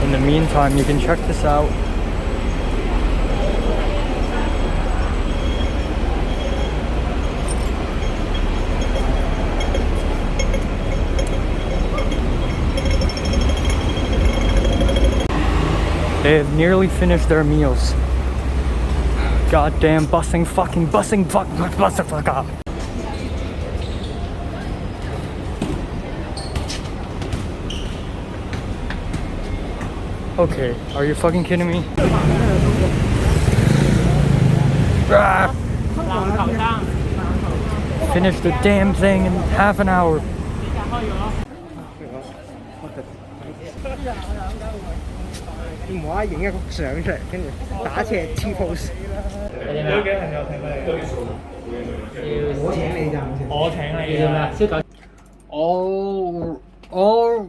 [SPEAKER 1] In the meantime, you can check this out. They have nearly finished their meals. Goddamn busing, fucking busing, fuck up. Okay, are you fucking kidding me? Ah! Finish the damn thing in half an hour.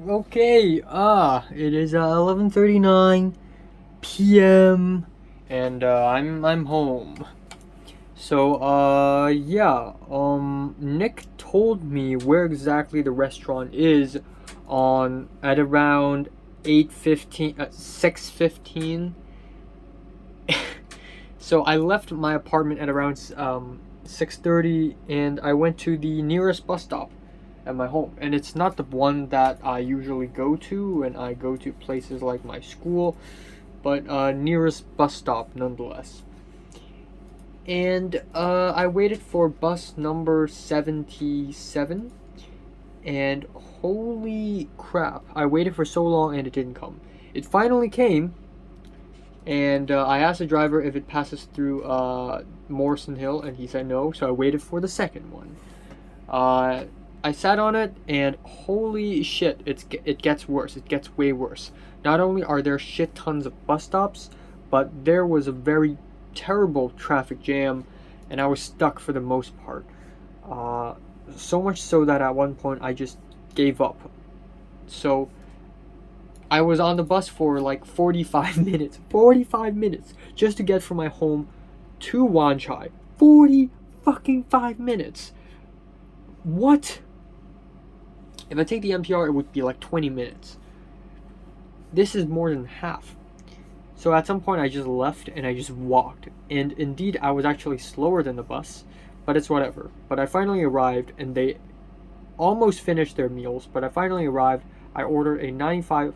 [SPEAKER 1] Okay. It is 11:39 p.m. and I'm home. So yeah, Nick told me where exactly the restaurant is at around 6:15. So I left my apartment at around 6:30, and I went to the nearest bus stop at my home. And it's not the one that I usually go to when I go to places like my school, but nearest bus stop nonetheless. And I waited for bus number 77, and holy crap, I waited for so long and it didn't come. It finally came, and I asked the driver if it passes through Morrison Hill, and he said no, so I waited for the second one. I sat on it, and holy shit, it gets worse. It gets way worse. Not only are there shit tons of bus stops, but there was a very terrible traffic jam, and I was stuck for the most part. So much so that at one point I just gave up. So I was on the bus for like 45 minutes. 45 minutes just to get from my home to Wanchai. 40 fucking 5 minutes. What? If I take the MTR, it would be like 20 minutes. This is more than half. So at some point I just left and I just walked. And indeed, I was actually slower than the bus, but it's whatever. But I finally arrived, and they almost finished their meals, but I finally arrived. I ordered a $95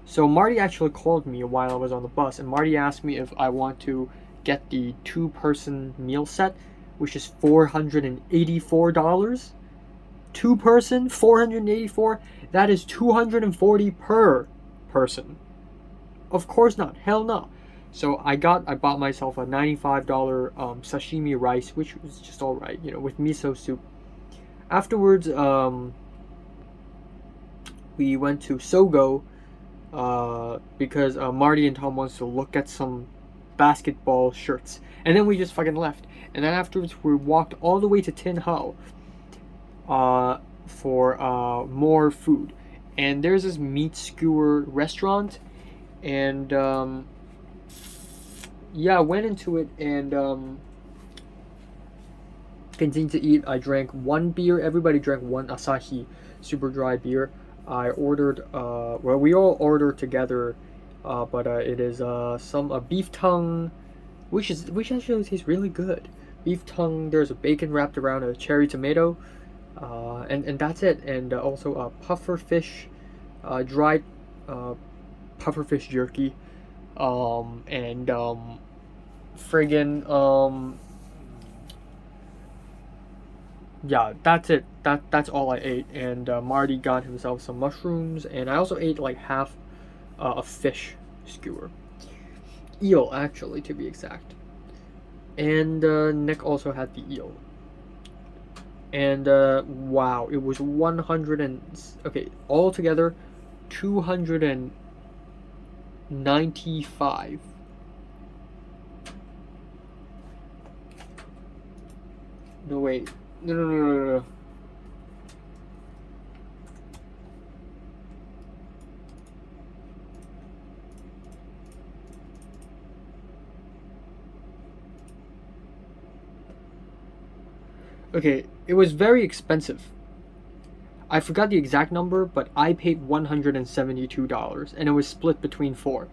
[SPEAKER 1] so Marty actually called me while I was on the bus, and Marty asked me if I want to get the 2-person meal set, which is $484. 2-person, $484. That is $240 per person. Of course not. Hell no. So I bought myself a $95 sashimi rice, which was just alright, with miso soup. Afterwards, we went to Sogo because Marty and Tom wants to look at some basketball shirts. And then we just fucking left. And then afterwards, we walked all the way to Tin Hao for more food. And there's this meat skewer restaurant, and yeah, I went into it and continued to eat. I drank 1 beer. Everybody drank 1 Asahi super dry beer. I ordered we all ordered together, but it is some beef tongue, which actually tastes really good. Beef tongue. There's a bacon wrapped around a cherry tomato, and that's it. And also a puffer fish, dried puffer fish jerky, and friggin' yeah, that's it. That's all I ate. And Marty got himself some mushrooms, and I also ate like half a fish skewer, eel actually, to be exact. And Nick also had the eel. And wow, it was 100 and okay, altogether 295. No wait. No. Okay, it was very expensive. I forgot the exact number, but I paid $172, and it was split between 4.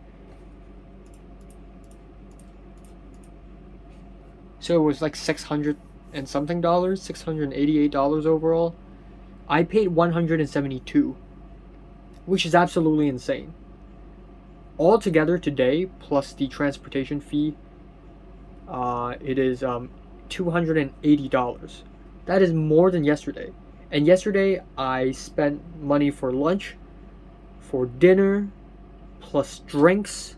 [SPEAKER 1] So it was like 600 and something dollars, $688 overall. I paid 172, which is absolutely insane. Altogether today, plus the transportation fee, it is $280. That is more than yesterday. And yesterday I spent money for lunch, for dinner, plus drinks,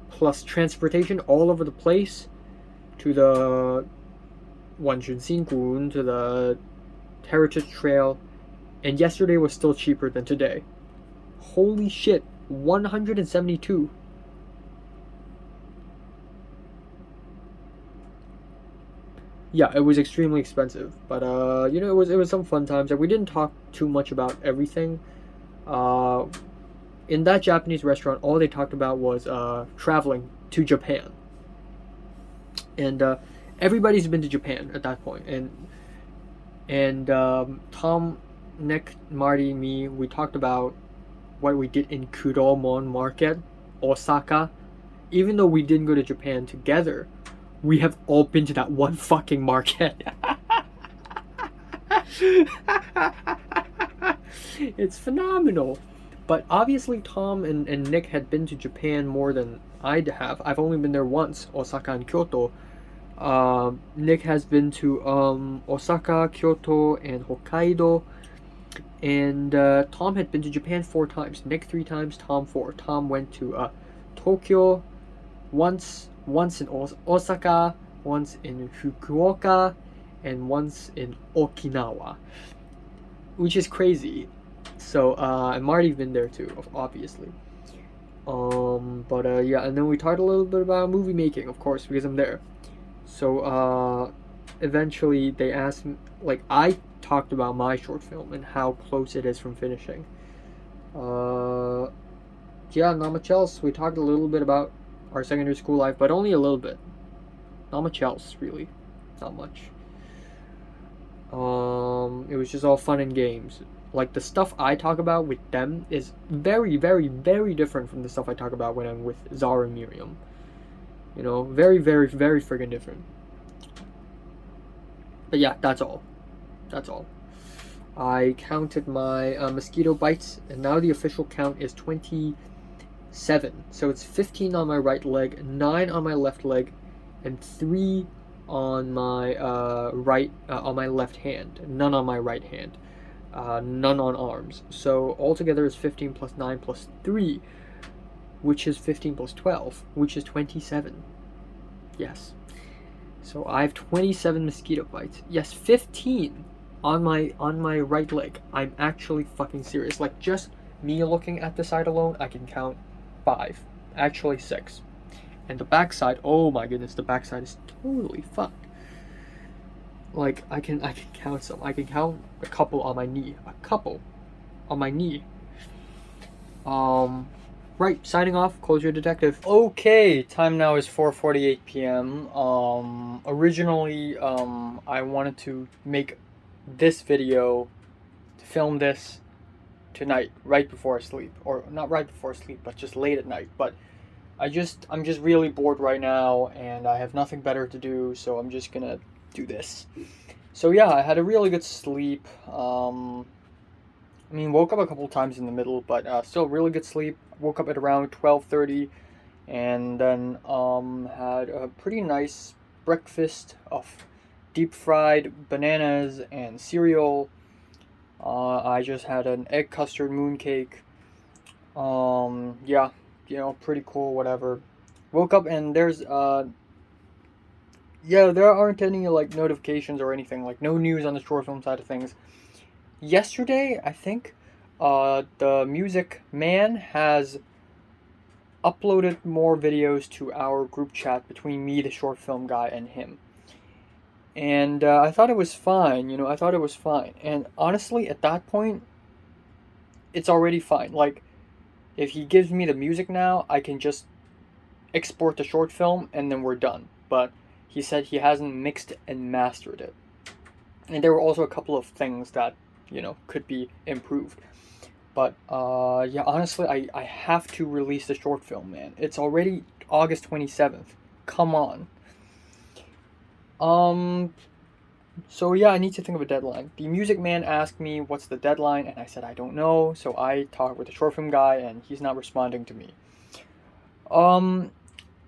[SPEAKER 1] plus transportation all over the place, to the Wanjunxingun, to the Heritage Trail, and yesterday was still cheaper than today. Holy shit, 172. Yeah, it was extremely expensive, but it was some fun times. And we didn't talk too much about everything. In that Japanese restaurant, all they talked about was traveling to Japan, and everybody's been to Japan at that point. And Tom, Nick, Marty, me, we talked about what we did in Kuromon Market, Osaka. Even though we didn't go to Japan together, we have all been to that one fucking market. It's phenomenal. But obviously Tom and Nick had been to Japan more than I'd have. I've only been there once, Osaka and Kyoto. Nick has been to Osaka, Kyoto, and Hokkaido. And Tom had been to Japan 4 times. Nick 3 times, Tom 4. Tom went to Tokyo once in Osaka, once in Fukuoka, and once in Okinawa, which is crazy. So and Marty's been there too, obviously. Yeah, and then we talked a little bit about movie making, of course, because I'm there. So eventually they asked me, like, I talked about my short film and how close it is from finishing. Yeah, not much else. We talked a little bit about our secondary school life, but only a little bit. Not much else, really. Not much. It was just all fun and games. Like, the stuff I talk about with them is very, very, very different from the stuff I talk about when I'm with Zara and Miriam. You know, very, very, very friggin' different. But yeah, that's all. That's all. I counted my mosquito bites, and now the official count is 27. So it's 15 on my right leg, 9 on my left leg, and 3 on my on my left hand. None on my right hand. None on arms. So altogether is 15 plus 9 plus 3, which is 15 plus 12, which is 27. Yes. So I have 27 mosquito bites. Yes, 15 on my right leg. I'm actually fucking serious. Like, just me looking at the side alone, I can count 5. Actually 6. And the backside, oh my goodness, the backside is totally fucked. Like, I can count some. I can count a couple on my knee. A couple on my knee. Right, signing off, Close Your Detective. Okay, time now is 4:48 p.m. Originally, I wanted to make this video, to film this tonight, right before I sleep. Or not right before I sleep, but just late at night. But I'm just really bored right now, and I have nothing better to do, so I'm just gonna do this. So yeah, I had a really good sleep. I mean, woke up a couple times in the middle, but still really good sleep. Woke up at around 12:30, and then had a pretty nice breakfast of deep fried bananas and cereal. I just had an egg custard mooncake. Yeah, you know, pretty cool, whatever. Woke up and there's yeah, there aren't any like notifications or anything, like no news on the short film side of things. Yesterday, I think, the music man has uploaded more videos to our group chat between me, the short film guy, and him. And I thought it was fine, you know, I thought it was fine. And honestly, at that point, it's already fine. Like, if he gives me the music now, I can just export the short film and then we're done. But he said he hasn't mixed and mastered it. And there were also a couple of things that could be improved. But yeah, honestly, I have to release the short film, man. It's already August 27th. Come on. So yeah, I need to think of a deadline. The Music Man asked me what's the deadline, and I said I don't know. So I talked with the short film guy, and he's not responding to me. Um,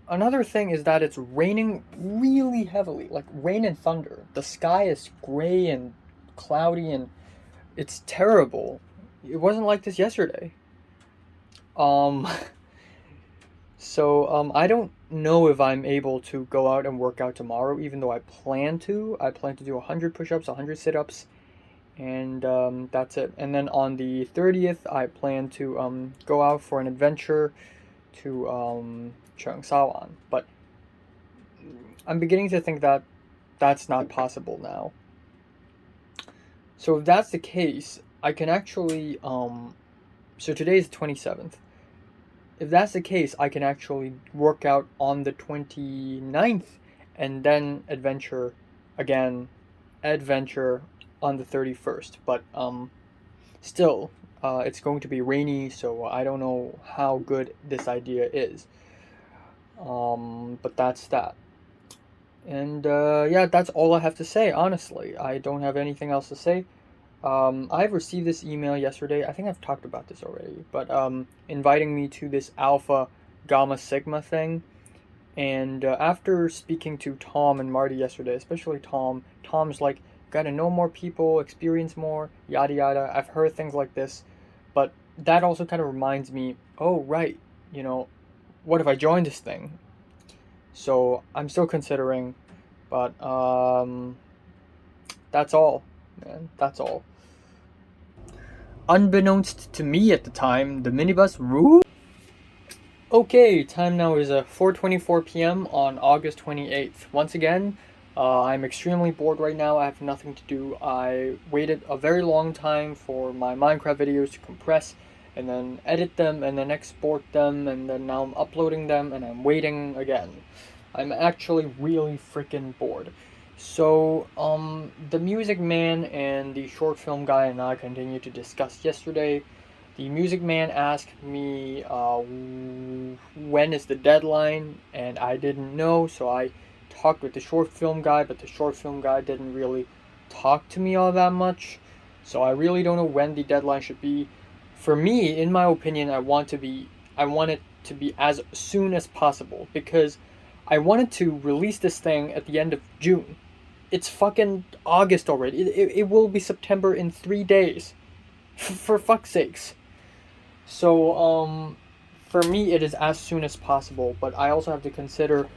[SPEAKER 1] Another thing is that it's raining really heavily, like rain and thunder. The sky is gray and cloudy, and it's terrible. It wasn't like this yesterday. Um, I don't know if I'm able to go out and work out tomorrow, even though I plan to. I plan to do 100 push-ups, 100 sit-ups, and that's it. And then on the 30th, I plan to go out for an adventure to Cheongsawan. But I'm beginning to think that that's not possible now. So if that's the case, I can actually so today is the 27th. If that's the case, I can actually work out on the 29th and then adventure on the 31st. But still, it's going to be rainy, so I don't know how good this idea is. But that's that. And yeah, that's all I have to say, honestly. I don't have anything else to say. I've received this email yesterday. I think I've talked about this already, but inviting me to this Alpha Gamma Sigma thing. And after speaking to Tom and Marty yesterday, especially Tom's like, gotta know more people, experience more, yada yada. I've heard things like this, but that also kind of reminds me, oh, right, what if I join this thing? So I'm still considering, but that's all, man. That's all. Unbeknownst to me at the time, the minibus ruled. Okay, time now is 4:24 p.m. on August 28th. Once again, I'm extremely bored right now. I have nothing to do. I waited a very long time for my Minecraft videos to compress and then edit them and then export them, and then now I'm uploading them and I'm waiting again. I'm actually really freaking bored. So, the Music Man and the short film guy and I continued to discuss yesterday. The Music Man asked me when is the deadline, and I didn't know, so I talked with the short film guy, but the short film guy didn't really talk to me all that much. So I really don't know when the deadline should be. For me, in my opinion, I want it to be as soon as possible, because I wanted to release this thing at the end of June. It's fucking August already. It will be September in 3 days. For fuck's sakes. So, for me, it is as soon as possible, but I also have to consider,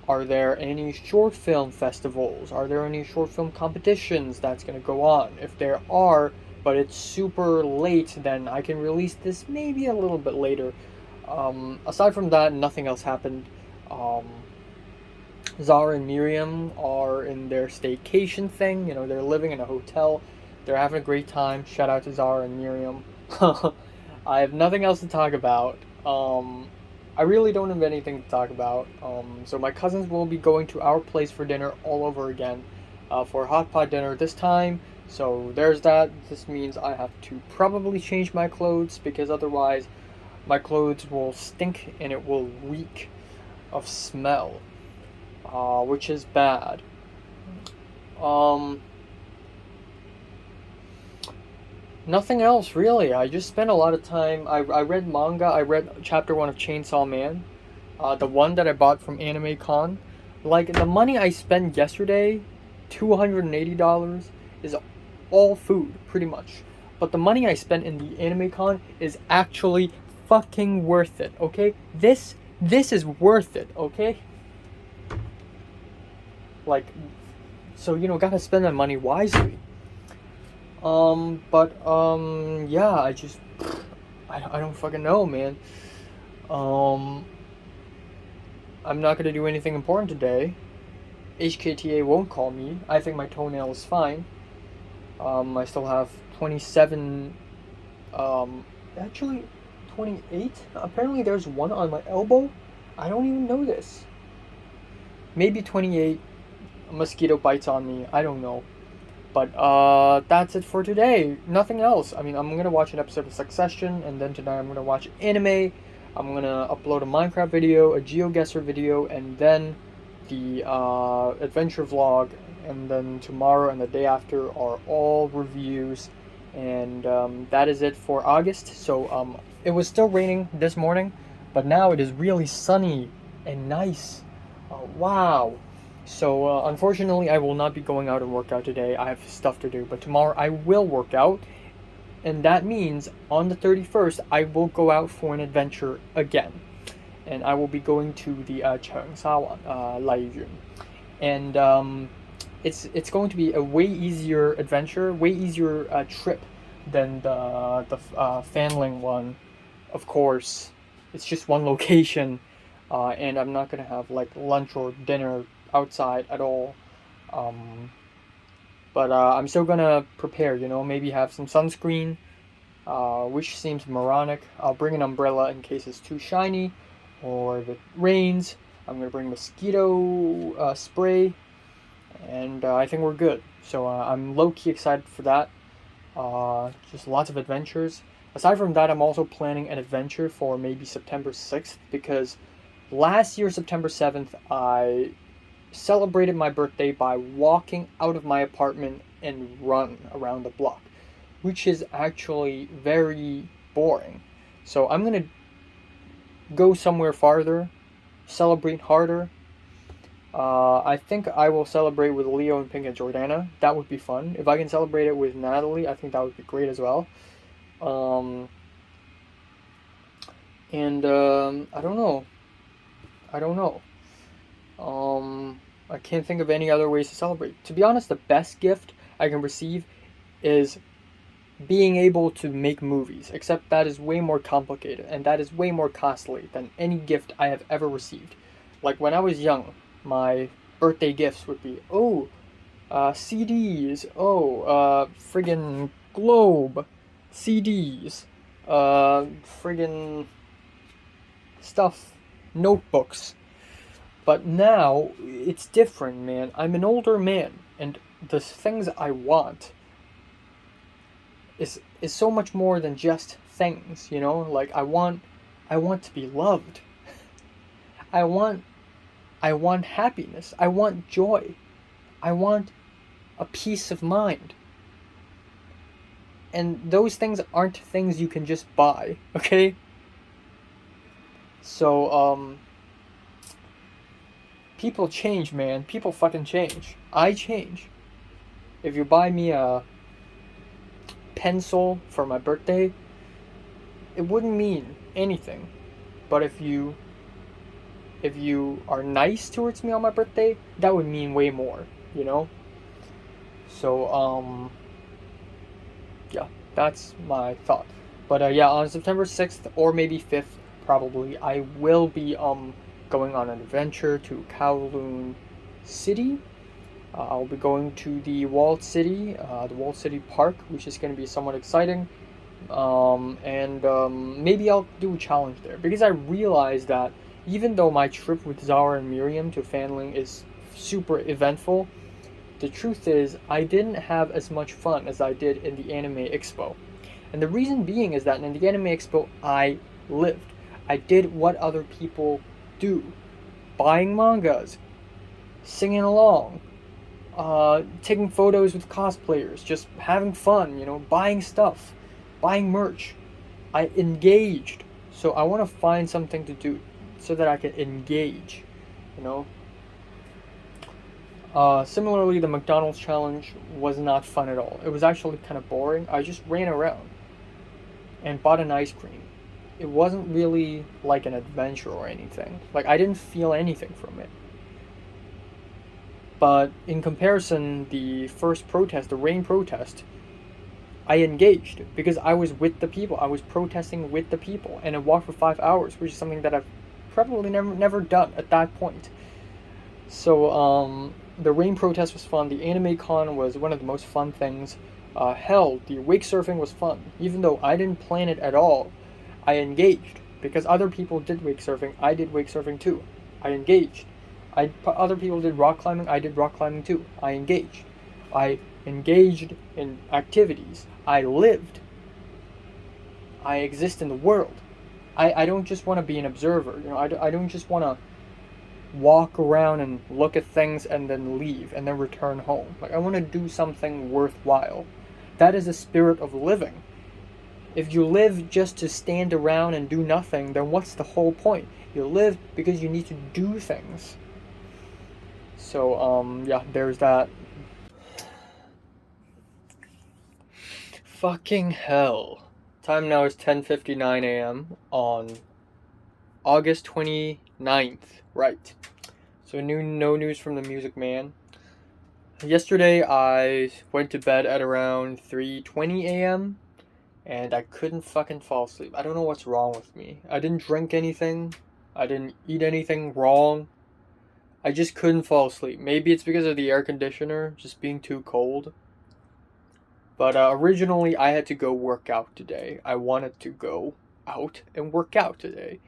[SPEAKER 1] are there any short film festivals? Are there any short film competitions that's going to go on? If there are, but it's super late, then I can release this maybe a little bit later. Aside from that, nothing else happened. Zara and Miriam are in their staycation thing. They're living in a hotel. They're having a great time. Shout out to Zara and Miriam. I have nothing else to talk about. I really don't have anything to talk about. So my cousins will be going to our place for dinner all over again, for hot pot dinner this time. So there's that. This means I have to probably change my clothes, because otherwise my clothes will stink and it will reek of smell, which is bad. Nothing else really. I just spent a lot of time. I read manga. I read chapter 1 of Chainsaw Man, the one that I bought from Anime Con. Like, the money I spent yesterday, $280, is all food, pretty much. But the money I spent in the Anime Con is actually fucking worth it, okay? This is worth it, okay? Like, so, gotta spend that money wisely. Yeah, I don't fucking know, man. I'm not gonna do anything important today. HKTA won't call me. I think my toenail is fine. I still have 27, actually 28? Apparently there's one on my elbow. I don't even know this. Maybe 28. A mosquito bites on me. I don't know. But that's it for today. Nothing else. I mean, I'm going to watch an episode of Succession, and then tonight I'm going to watch anime. I'm going to upload a Minecraft video, a GeoGuessr video, and then the adventure vlog. And then tomorrow and the day after are all reviews. And that is it for August. So it was still raining this morning, but now it is really sunny and nice. Wow. So unfortunately, I will not be going out and work out today. I have stuff to do. But tomorrow I will work out. And that means on the 31st, I will go out for an adventure again. And I will be going to the Cheongsa Laiyun. And it's going to be a way easier adventure, way easier trip than the Fanling one. Of course, it's just one location, and I'm not gonna have like lunch or dinner outside at all. But I'm still gonna prepare. Maybe have some sunscreen, which seems moronic. I'll bring an umbrella in case it's too shiny, or if it rains. I'm gonna bring mosquito spray. And I think we're good. So I'm low-key excited for that. Just lots of adventures. Aside from that, I'm also planning an adventure for maybe September 6th, because last year, September 7th, I celebrated my birthday by walking out of my apartment and run around the block, which is actually very boring. So I'm going to go somewhere farther, celebrate harder. I think I will celebrate with Leo and Pink and Jordana. That would be fun. If I can celebrate it with Natalie, I think that would be great as well. I don't know. I can't think of any other ways to celebrate. To be honest, the best gift I can receive is being able to make movies, except that is way more complicated, and that is way more costly than any gift I have ever received. Like when I was young, my birthday gifts would be, CDs, friggin' globe, CDs, friggin' stuff, notebooks. But now, it's different, man. I'm an older man, and the things I want is so much more than just things, Like, I want to be loved. I want happiness. I want joy. I want a peace of mind. And those things aren't things you can just buy, okay? So, people change, man. People fucking change. I change. If you buy me a pencil for my birthday, it wouldn't mean anything. But if you are nice towards me on my birthday, that would mean way more, So, yeah, that's my thought. But on September 6th or maybe 5th, probably, I will be going on an adventure to Kowloon City. I'll be going to the Walled City Park, which is going to be somewhat exciting. Maybe I'll do a challenge there, because I realized that even though my trip with Zara and Miriam to Fanling is super eventful, the truth is I didn't have as much fun as I did in the Anime Expo. And the reason being is that in the Anime Expo, I lived. I did what other people do. Buying mangas, singing along, taking photos with cosplayers, just having fun, buying stuff, buying merch. I engaged. So I want to find something to do so that I can engage, Similarly, the McDonald's challenge was not fun at all. It was actually kind of boring. I just ran around and bought an ice cream. It wasn't really like an adventure or anything. Like, I didn't feel anything from it. But in comparison, the first protest, the rain protest, I engaged because I was with the people. I was protesting with the people, and I walked for 5 hours, which is something that I've probably never done at that point. So the rain protest was fun. The anime con was one of the most fun things. The wake surfing was fun. Even though I didn't plan it at all, I engaged because other people did wake surfing. I did wake surfing too. I engaged. Other people did rock climbing. I did rock climbing too. I engaged. I engaged in activities. I lived. I exist in the world. I don't just want to be an observer. I don't just want to walk around and look at things and then leave and then return home. Like, I want to do something worthwhile. That is the spirit of living. If you live just to stand around and do nothing, then what's the whole point? You live because you need to do things. So, yeah, there's that. Fucking hell. Time now is 10:59 a.m. on August 29th. Right. So no news from the Music Man. Yesterday I went to bed at around 3:20 a.m. and I couldn't fucking fall asleep. I don't know what's wrong with me. I didn't drink anything. I didn't eat anything wrong. I just couldn't fall asleep. Maybe it's because of the air conditioner just being too cold. But originally I had to go work out today. I wanted to go out and work out today.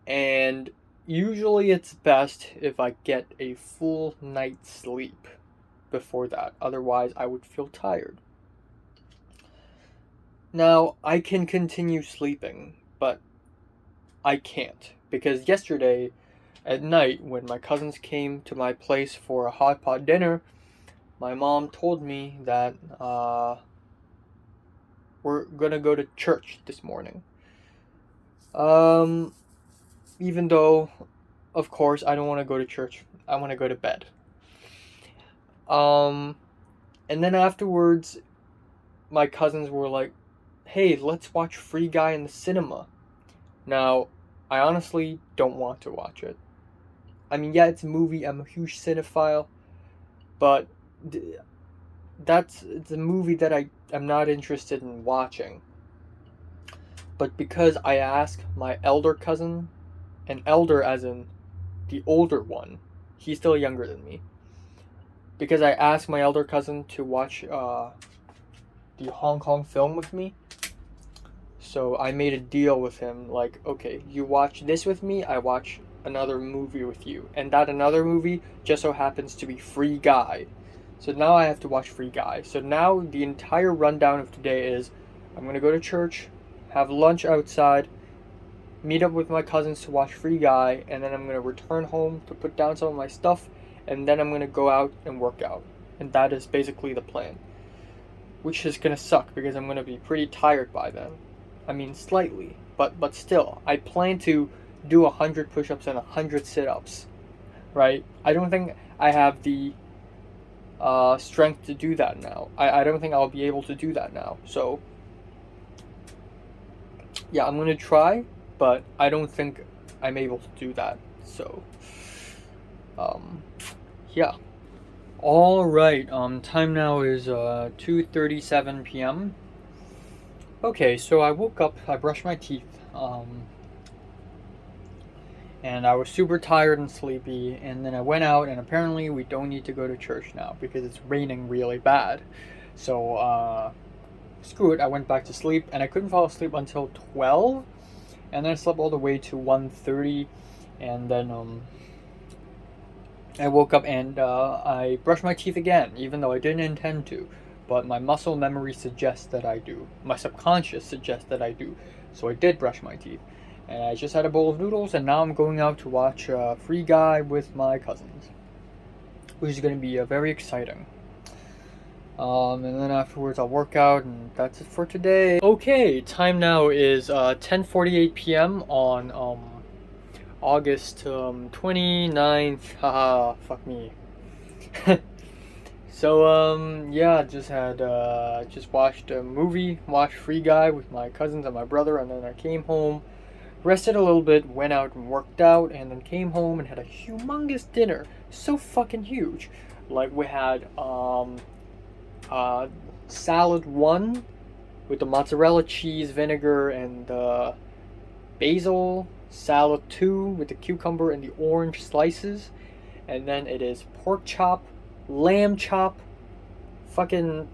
[SPEAKER 1] And usually it's best if I get a full night's sleep before that. Otherwise I would feel tired. Now, I can continue sleeping, but I can't. Because yesterday at night, when my cousins came to my place for a hot pot dinner, my mom told me that we're gonna go to church this morning. Even though, of course, I don't want to go to church. I want to go to bed. And then afterwards, my cousins were like, hey, let's watch Free Guy in the cinema. Now, I honestly don't want to watch it. I mean, yeah, it's a movie. I'm a huge cinephile. But it's a movie that I'm not interested in watching. But because I asked my elder cousin, an elder as in the older one, he's still younger than me. Because I asked my elder cousin to watch the Hong Kong film with me. So I made a deal with him, like, okay, you watch this with me, I watch another movie with you. And that another movie just so happens to be Free Guy. So now I have to watch Free Guy. So now the entire rundown of today is, I'm going to go to church, have lunch outside, meet up with my cousins to watch Free Guy, and then I'm going to return home to put down some of my stuff, and then I'm going to go out and work out. And that is basically the plan. Which is going to suck, because I'm going to be pretty tired by then. I mean, slightly, but still, I plan to do 100 push-ups and 100 sit-ups, right? I don't think I have the strength to do that now. I don't think I'll be able to do that now. So, yeah, I'm going to try, but I don't think I'm able to do that. So, yeah. All right. Time now is 2:37 p.m. Okay, so I woke up, I brushed my teeth, and I was super tired and sleepy, and then I went out, and apparently we don't need to go to church now, because it's raining really bad. So, screw it, I went back to sleep, and I couldn't fall asleep until 12, and then I slept all the way to 1:30, and then, I woke up and, I brushed my teeth again, even though I didn't intend to. But my muscle memory suggests that I do. My subconscious suggests that I do. So I did brush my teeth. And I just had a bowl of noodles, and now I'm going out to watch Free Guy with my cousins. Which is going to be very exciting. And then afterwards I'll work out, and that's it for today. Okay, time now is 10:48 p.m. on August 29th. Haha, fuck me. So, yeah, just watched a movie, watched Free Guy with my cousins and my brother, and then I came home, rested a little bit, went out and worked out, and then came home and had a humongous dinner. So fucking huge. Like, we had, salad 1 with the mozzarella cheese, vinegar, and basil. Salad 2 with the cucumber and the orange slices. And then it is pork chop, lamb chop, fucking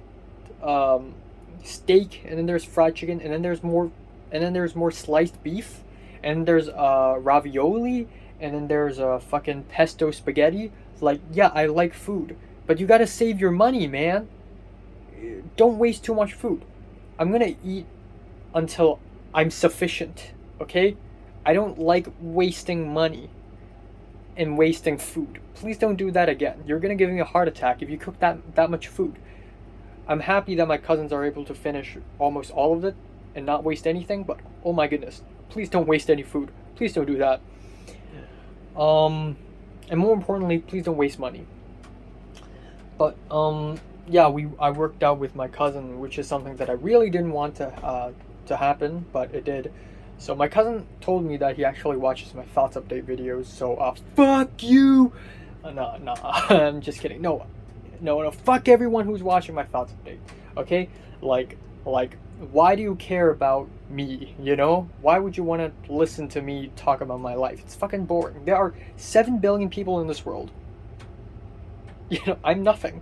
[SPEAKER 1] steak, and then there's fried chicken, and then there's more sliced beef, and there's ravioli, and then there's fucking pesto spaghetti. Like, yeah, I like food, but you gotta save your money, man. don't waste too much food. I'm gonna eat until I'm sufficient, okay? I don't like wasting money and wasting food. Please don't do that again. You're gonna give me a heart attack if you cook that much food. I'm happy that my cousins are able to finish almost all of it and not waste anything, but oh my goodness, please don't waste any food. Please don't do that. And more importantly, please don't waste money. But yeah, I worked out with my cousin, which is something that I really didn't want to happen, but it did. So my cousin told me that he actually watches my thoughts update videos. So fuck you. No, I'm just kidding. No, fuck everyone who's watching my thoughts update. Okay, like, why do you care about me? You know, why would you want to listen to me talk about my life? It's fucking boring. There are 7 billion people in this world. You know, I'm nothing.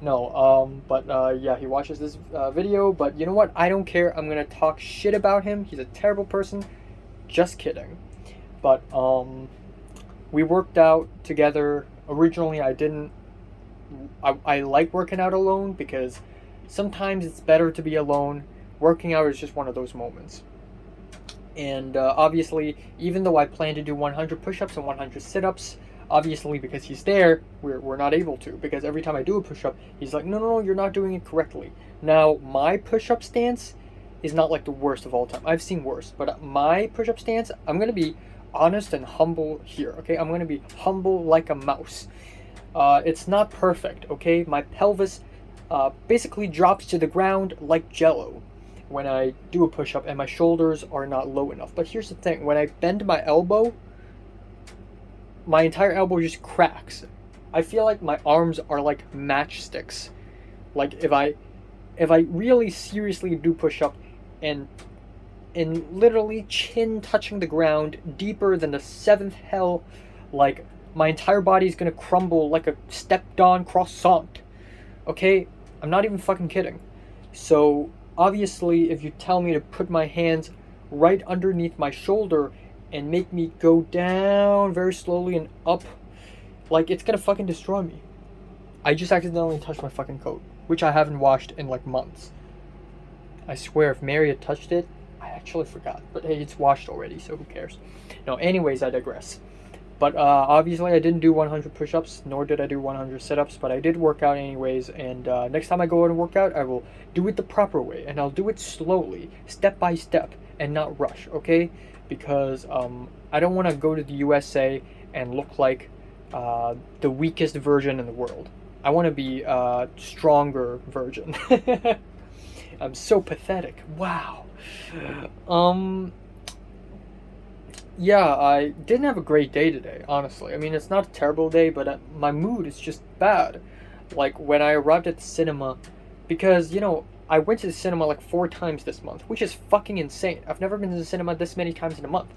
[SPEAKER 1] No, but yeah, he watches this video, but you know what? I don't care. I'm gonna talk shit about him. He's a terrible person. Just kidding. But we worked out together. Originally, I didn't. I like working out alone because sometimes it's better to be alone. Working out is just one of those moments. And obviously, even though I plan to do 100 push-ups and 100 sit-ups, obviously because he's there, we're not able to. Because every time I do a push-up, he's like, no, you're not doing it correctly. Now, my push-up stance is not like the worst of all time. I've seen worse. But my push-up stance, I'm going to be honest and humble here, okay? I'm going to be humble like a mouse. It's not perfect, okay? My pelvis basically drops to the ground like jello when I do a push-up, and my shoulders are not low enough. But here's the thing, when I bend my elbow, my entire elbow just cracks. I feel like my arms are like matchsticks. Like if I really seriously do push-up and literally chin touching the ground deeper than the 7th hell, like my entire body is gonna crumble like a stepped on croissant. Okay? I'm not even fucking kidding. So obviously, if you tell me to put my hands right underneath my shoulder and make me go down very slowly and up, like, it's gonna fucking destroy me. I just accidentally touched my fucking coat, which I haven't washed in like months. I swear, if Mary had touched it, I actually forgot. But hey, it's washed already, so who cares? No, anyways, I digress. But obviously I didn't do 100 push-ups, nor did I do 100 sit-ups, but I did work out anyways, and next time I go out and work out, I will do it the proper way, and I'll do it slowly, step by step, and not rush, okay? Because I don't want to go to the USA and look like the weakest virgin in the world. I want to be a stronger virgin. I'm so pathetic. Wow. Yeah, I didn't have a great day today, honestly. I mean, it's not a terrible day, but my mood is just bad. Like, when I arrived at the cinema, because, you know, I went to the cinema like 4 times this month, which is fucking insane. I've never been to the cinema this many times in a month.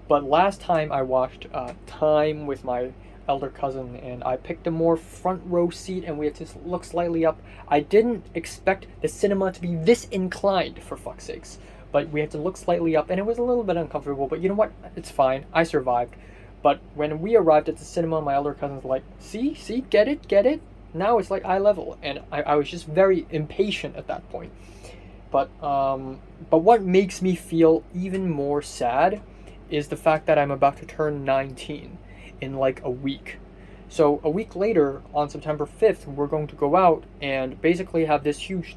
[SPEAKER 1] But last time I watched Time with my elder cousin, and I picked a more front row seat, and we had to look slightly up. I didn't expect the cinema to be this inclined, for fuck's sakes. But we had to look slightly up, and it was a little bit uncomfortable, but you know what? It's fine. I survived. But when we arrived at the cinema, my elder cousin's like, see, get it? Now it's like eye level, and I was just very impatient at that point. But what makes me feel even more sad is the fact that I'm about to turn 19 in like a week. So a week later, on September 5th, we're going to go out and basically have this huge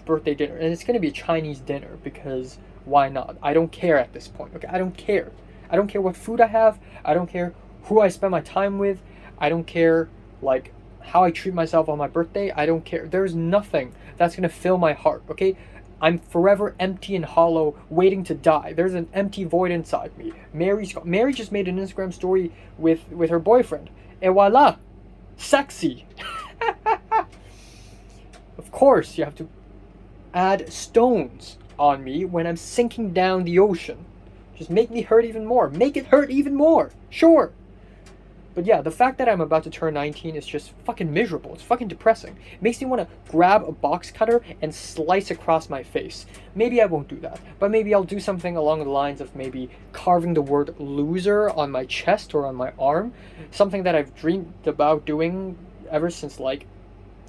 [SPEAKER 1] birthday dinner, and it's going to be a Chinese dinner, because why not? I don't care at this point, okay? I don't care what food I have. I don't care who I spend my time with. I don't care like how I treat myself on my birthday. I don't care. There's nothing that's going to fill my heart, okay? I'm forever empty and hollow, waiting to die. There's an empty void inside me. Mary just made an Instagram story with her boyfriend, et voila, sexy. Of course you have to add stones on me when I'm sinking down the ocean. Just make me hurt even more. Make it hurt even more. Sure. But yeah, the fact that I'm about to turn 19 is just fucking miserable. It's fucking depressing. It makes me want to grab a box cutter and slice across my face. Maybe I won't do that, but maybe I'll do something along the lines of maybe carving the word loser on my chest or on my arm. Something that I've dreamed about doing ever since like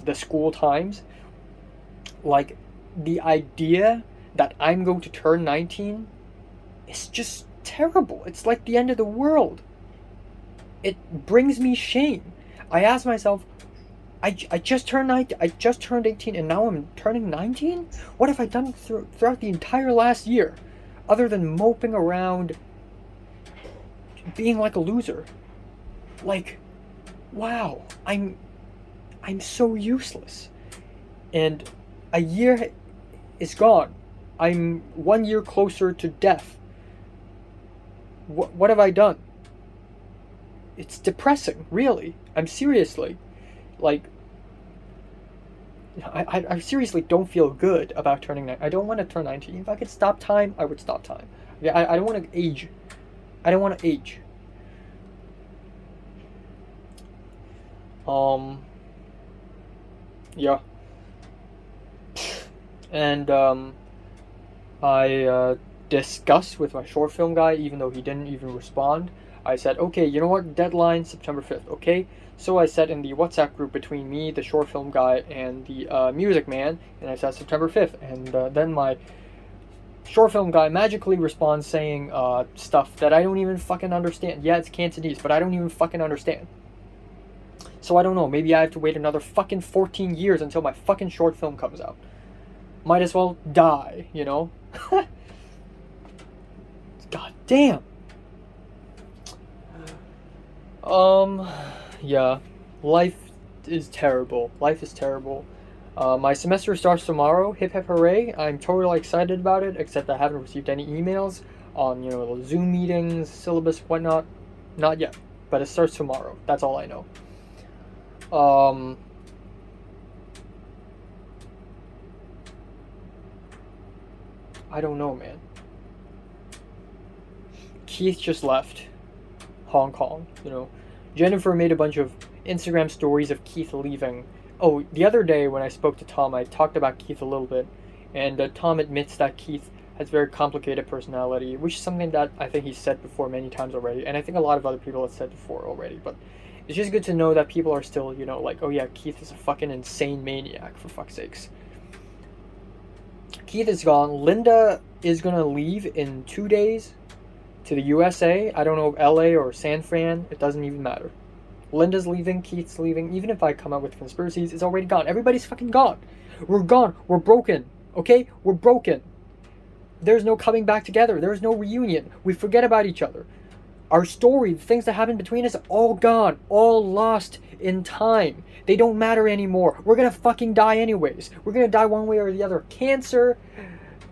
[SPEAKER 1] the school times, like, the idea that I'm going to turn 19 is just terrible. It's like the end of the world. It brings me shame. I ask myself, I just turned 19, I just turned 18, and now I'm turning 19? What have I done throughout the entire last year, other than moping around, being like a loser? Like, wow, I'm so useless. And a year is gone. I'm 1 year closer to death. What have I done? It's depressing, really. I'm seriously, like, I seriously don't feel good about turning 19. I don't want to turn 19. If I could stop time, I would stop time. Yeah, I don't want to age. I don't want to age. Yeah. And, I discussed with my short film guy, even though he didn't even respond. I said, okay, you know what, deadline September 5th, okay? So I said in the WhatsApp group between me, the short film guy, and the music man, and I said September 5th, and then my short film guy magically responds saying stuff that I don't even fucking understand. Yeah, it's Cantonese, but I don't even fucking understand. So I don't know, maybe I have to wait another fucking 14 years until my fucking short film comes out. Might as well die, you know? God damn. Yeah. Life is terrible. Life is terrible. My semester starts tomorrow. Hip hip hooray. I'm totally excited about it, except I haven't received any emails on, Zoom meetings, syllabus, whatnot. Not yet. But it starts tomorrow. That's all I know. I don't know, man. Keith just left Hong Kong, Jennifer made a bunch of Instagram stories of Keith leaving. Oh, the other day when I spoke to Tom, I talked about Keith a little bit, and Tom admits that Keith has a very complicated personality, which is something that I think he's said before many times already, and I think a lot of other people have said before already, but it's just good to know that people are still, like, oh yeah, Keith is a fucking insane maniac, for fuck's sakes. Keith is gone. Linda is gonna leave in 2 days to the USA. I don't know if LA or San Fran. It doesn't even matter. Linda's leaving. Keith's leaving. Even if I come out with conspiracies, it's already gone. Everybody's fucking gone. We're gone. We're broken. Okay? We're broken. There's no coming back together. There's no reunion. We forget about each other. Our story, the things that happened between us, all gone. All lost in time. They don't matter anymore. We're gonna fucking die anyways. We're gonna die one way or the other. Cancer,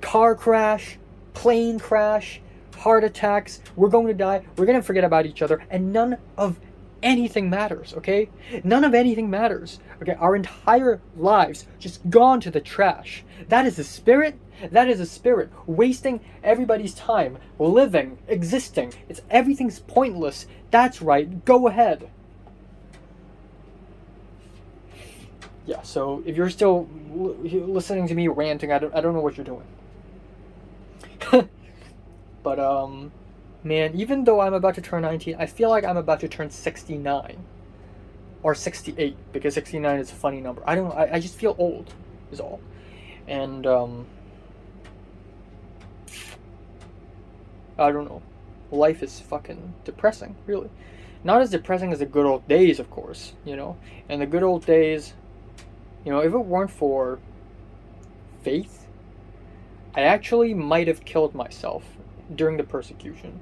[SPEAKER 1] car crash, plane crash, heart attacks. We're going to die. We're going to forget about each other. And none of anything matters, okay? None of anything matters. Okay, our entire lives just gone to the trash. That is a spirit. That is a spirit. Wasting everybody's time. Living. Existing. Everything's pointless. That's right. Go ahead. Yeah, so if you're still listening to me ranting, I don't know what you're doing. But, man, even though I'm about to turn 19, I feel like I'm about to turn 69. Or 68, because 69 is a funny number. I just feel old, is all. And, I don't know. Life is fucking depressing, really. Not as depressing as the good old days, of course, And the good old days, if it weren't for faith, I actually might have killed myself during the persecution.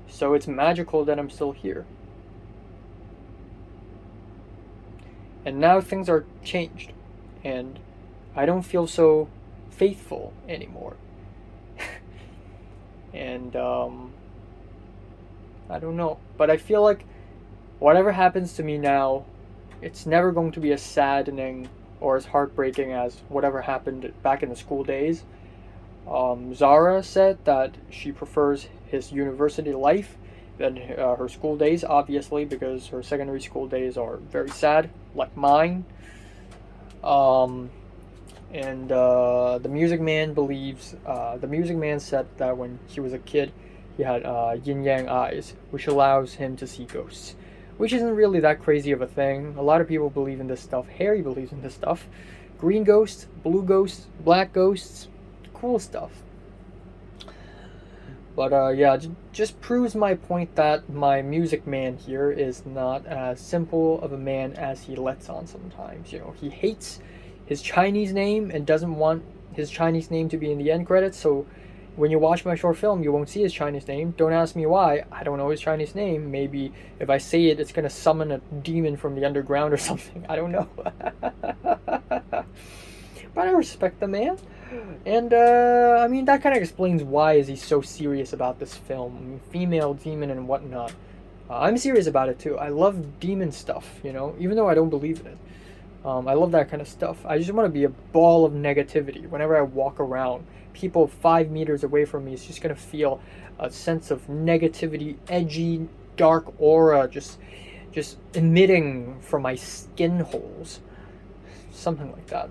[SPEAKER 1] So it's magical that I'm still here. And now things are changed, and I don't feel so faithful anymore. And I don't know, but I feel like whatever happens to me now, it's never going to be as saddening or as heartbreaking as whatever happened back in the school days. Zara said that she prefers his university life than her school days, obviously, because her secondary school days are very sad, like mine. And the music man said that when he was a kid, he had yin-yang eyes, which allows him to see ghosts, which isn't really that crazy of a thing. A lot of people believe in this stuff. Harry believes in this stuff. Green ghosts, blue ghosts, black ghosts, cool stuff. But yeah, just proves my point that my music man here is not as simple of a man as he lets on sometimes. You know, he hates his Chinese name and doesn't want his Chinese name to be in the end credits. So when you watch my short film, you won't see his Chinese name. Don't ask me why. I don't know his Chinese name. Maybe if I say it, it's going to summon a demon from the underground or something. I don't know. But I respect the man. And, I mean, that kind of explains why is he so serious about this film. I mean, female demon and whatnot. I'm serious about it, too. I love demon stuff, you know, even though I don't believe in it. I love that kind of stuff. I just want to be a ball of negativity. Whenever I walk around, people 5 meters away from me is just going to feel a sense of negativity, edgy, dark aura just emitting from my skin holes. Something like that.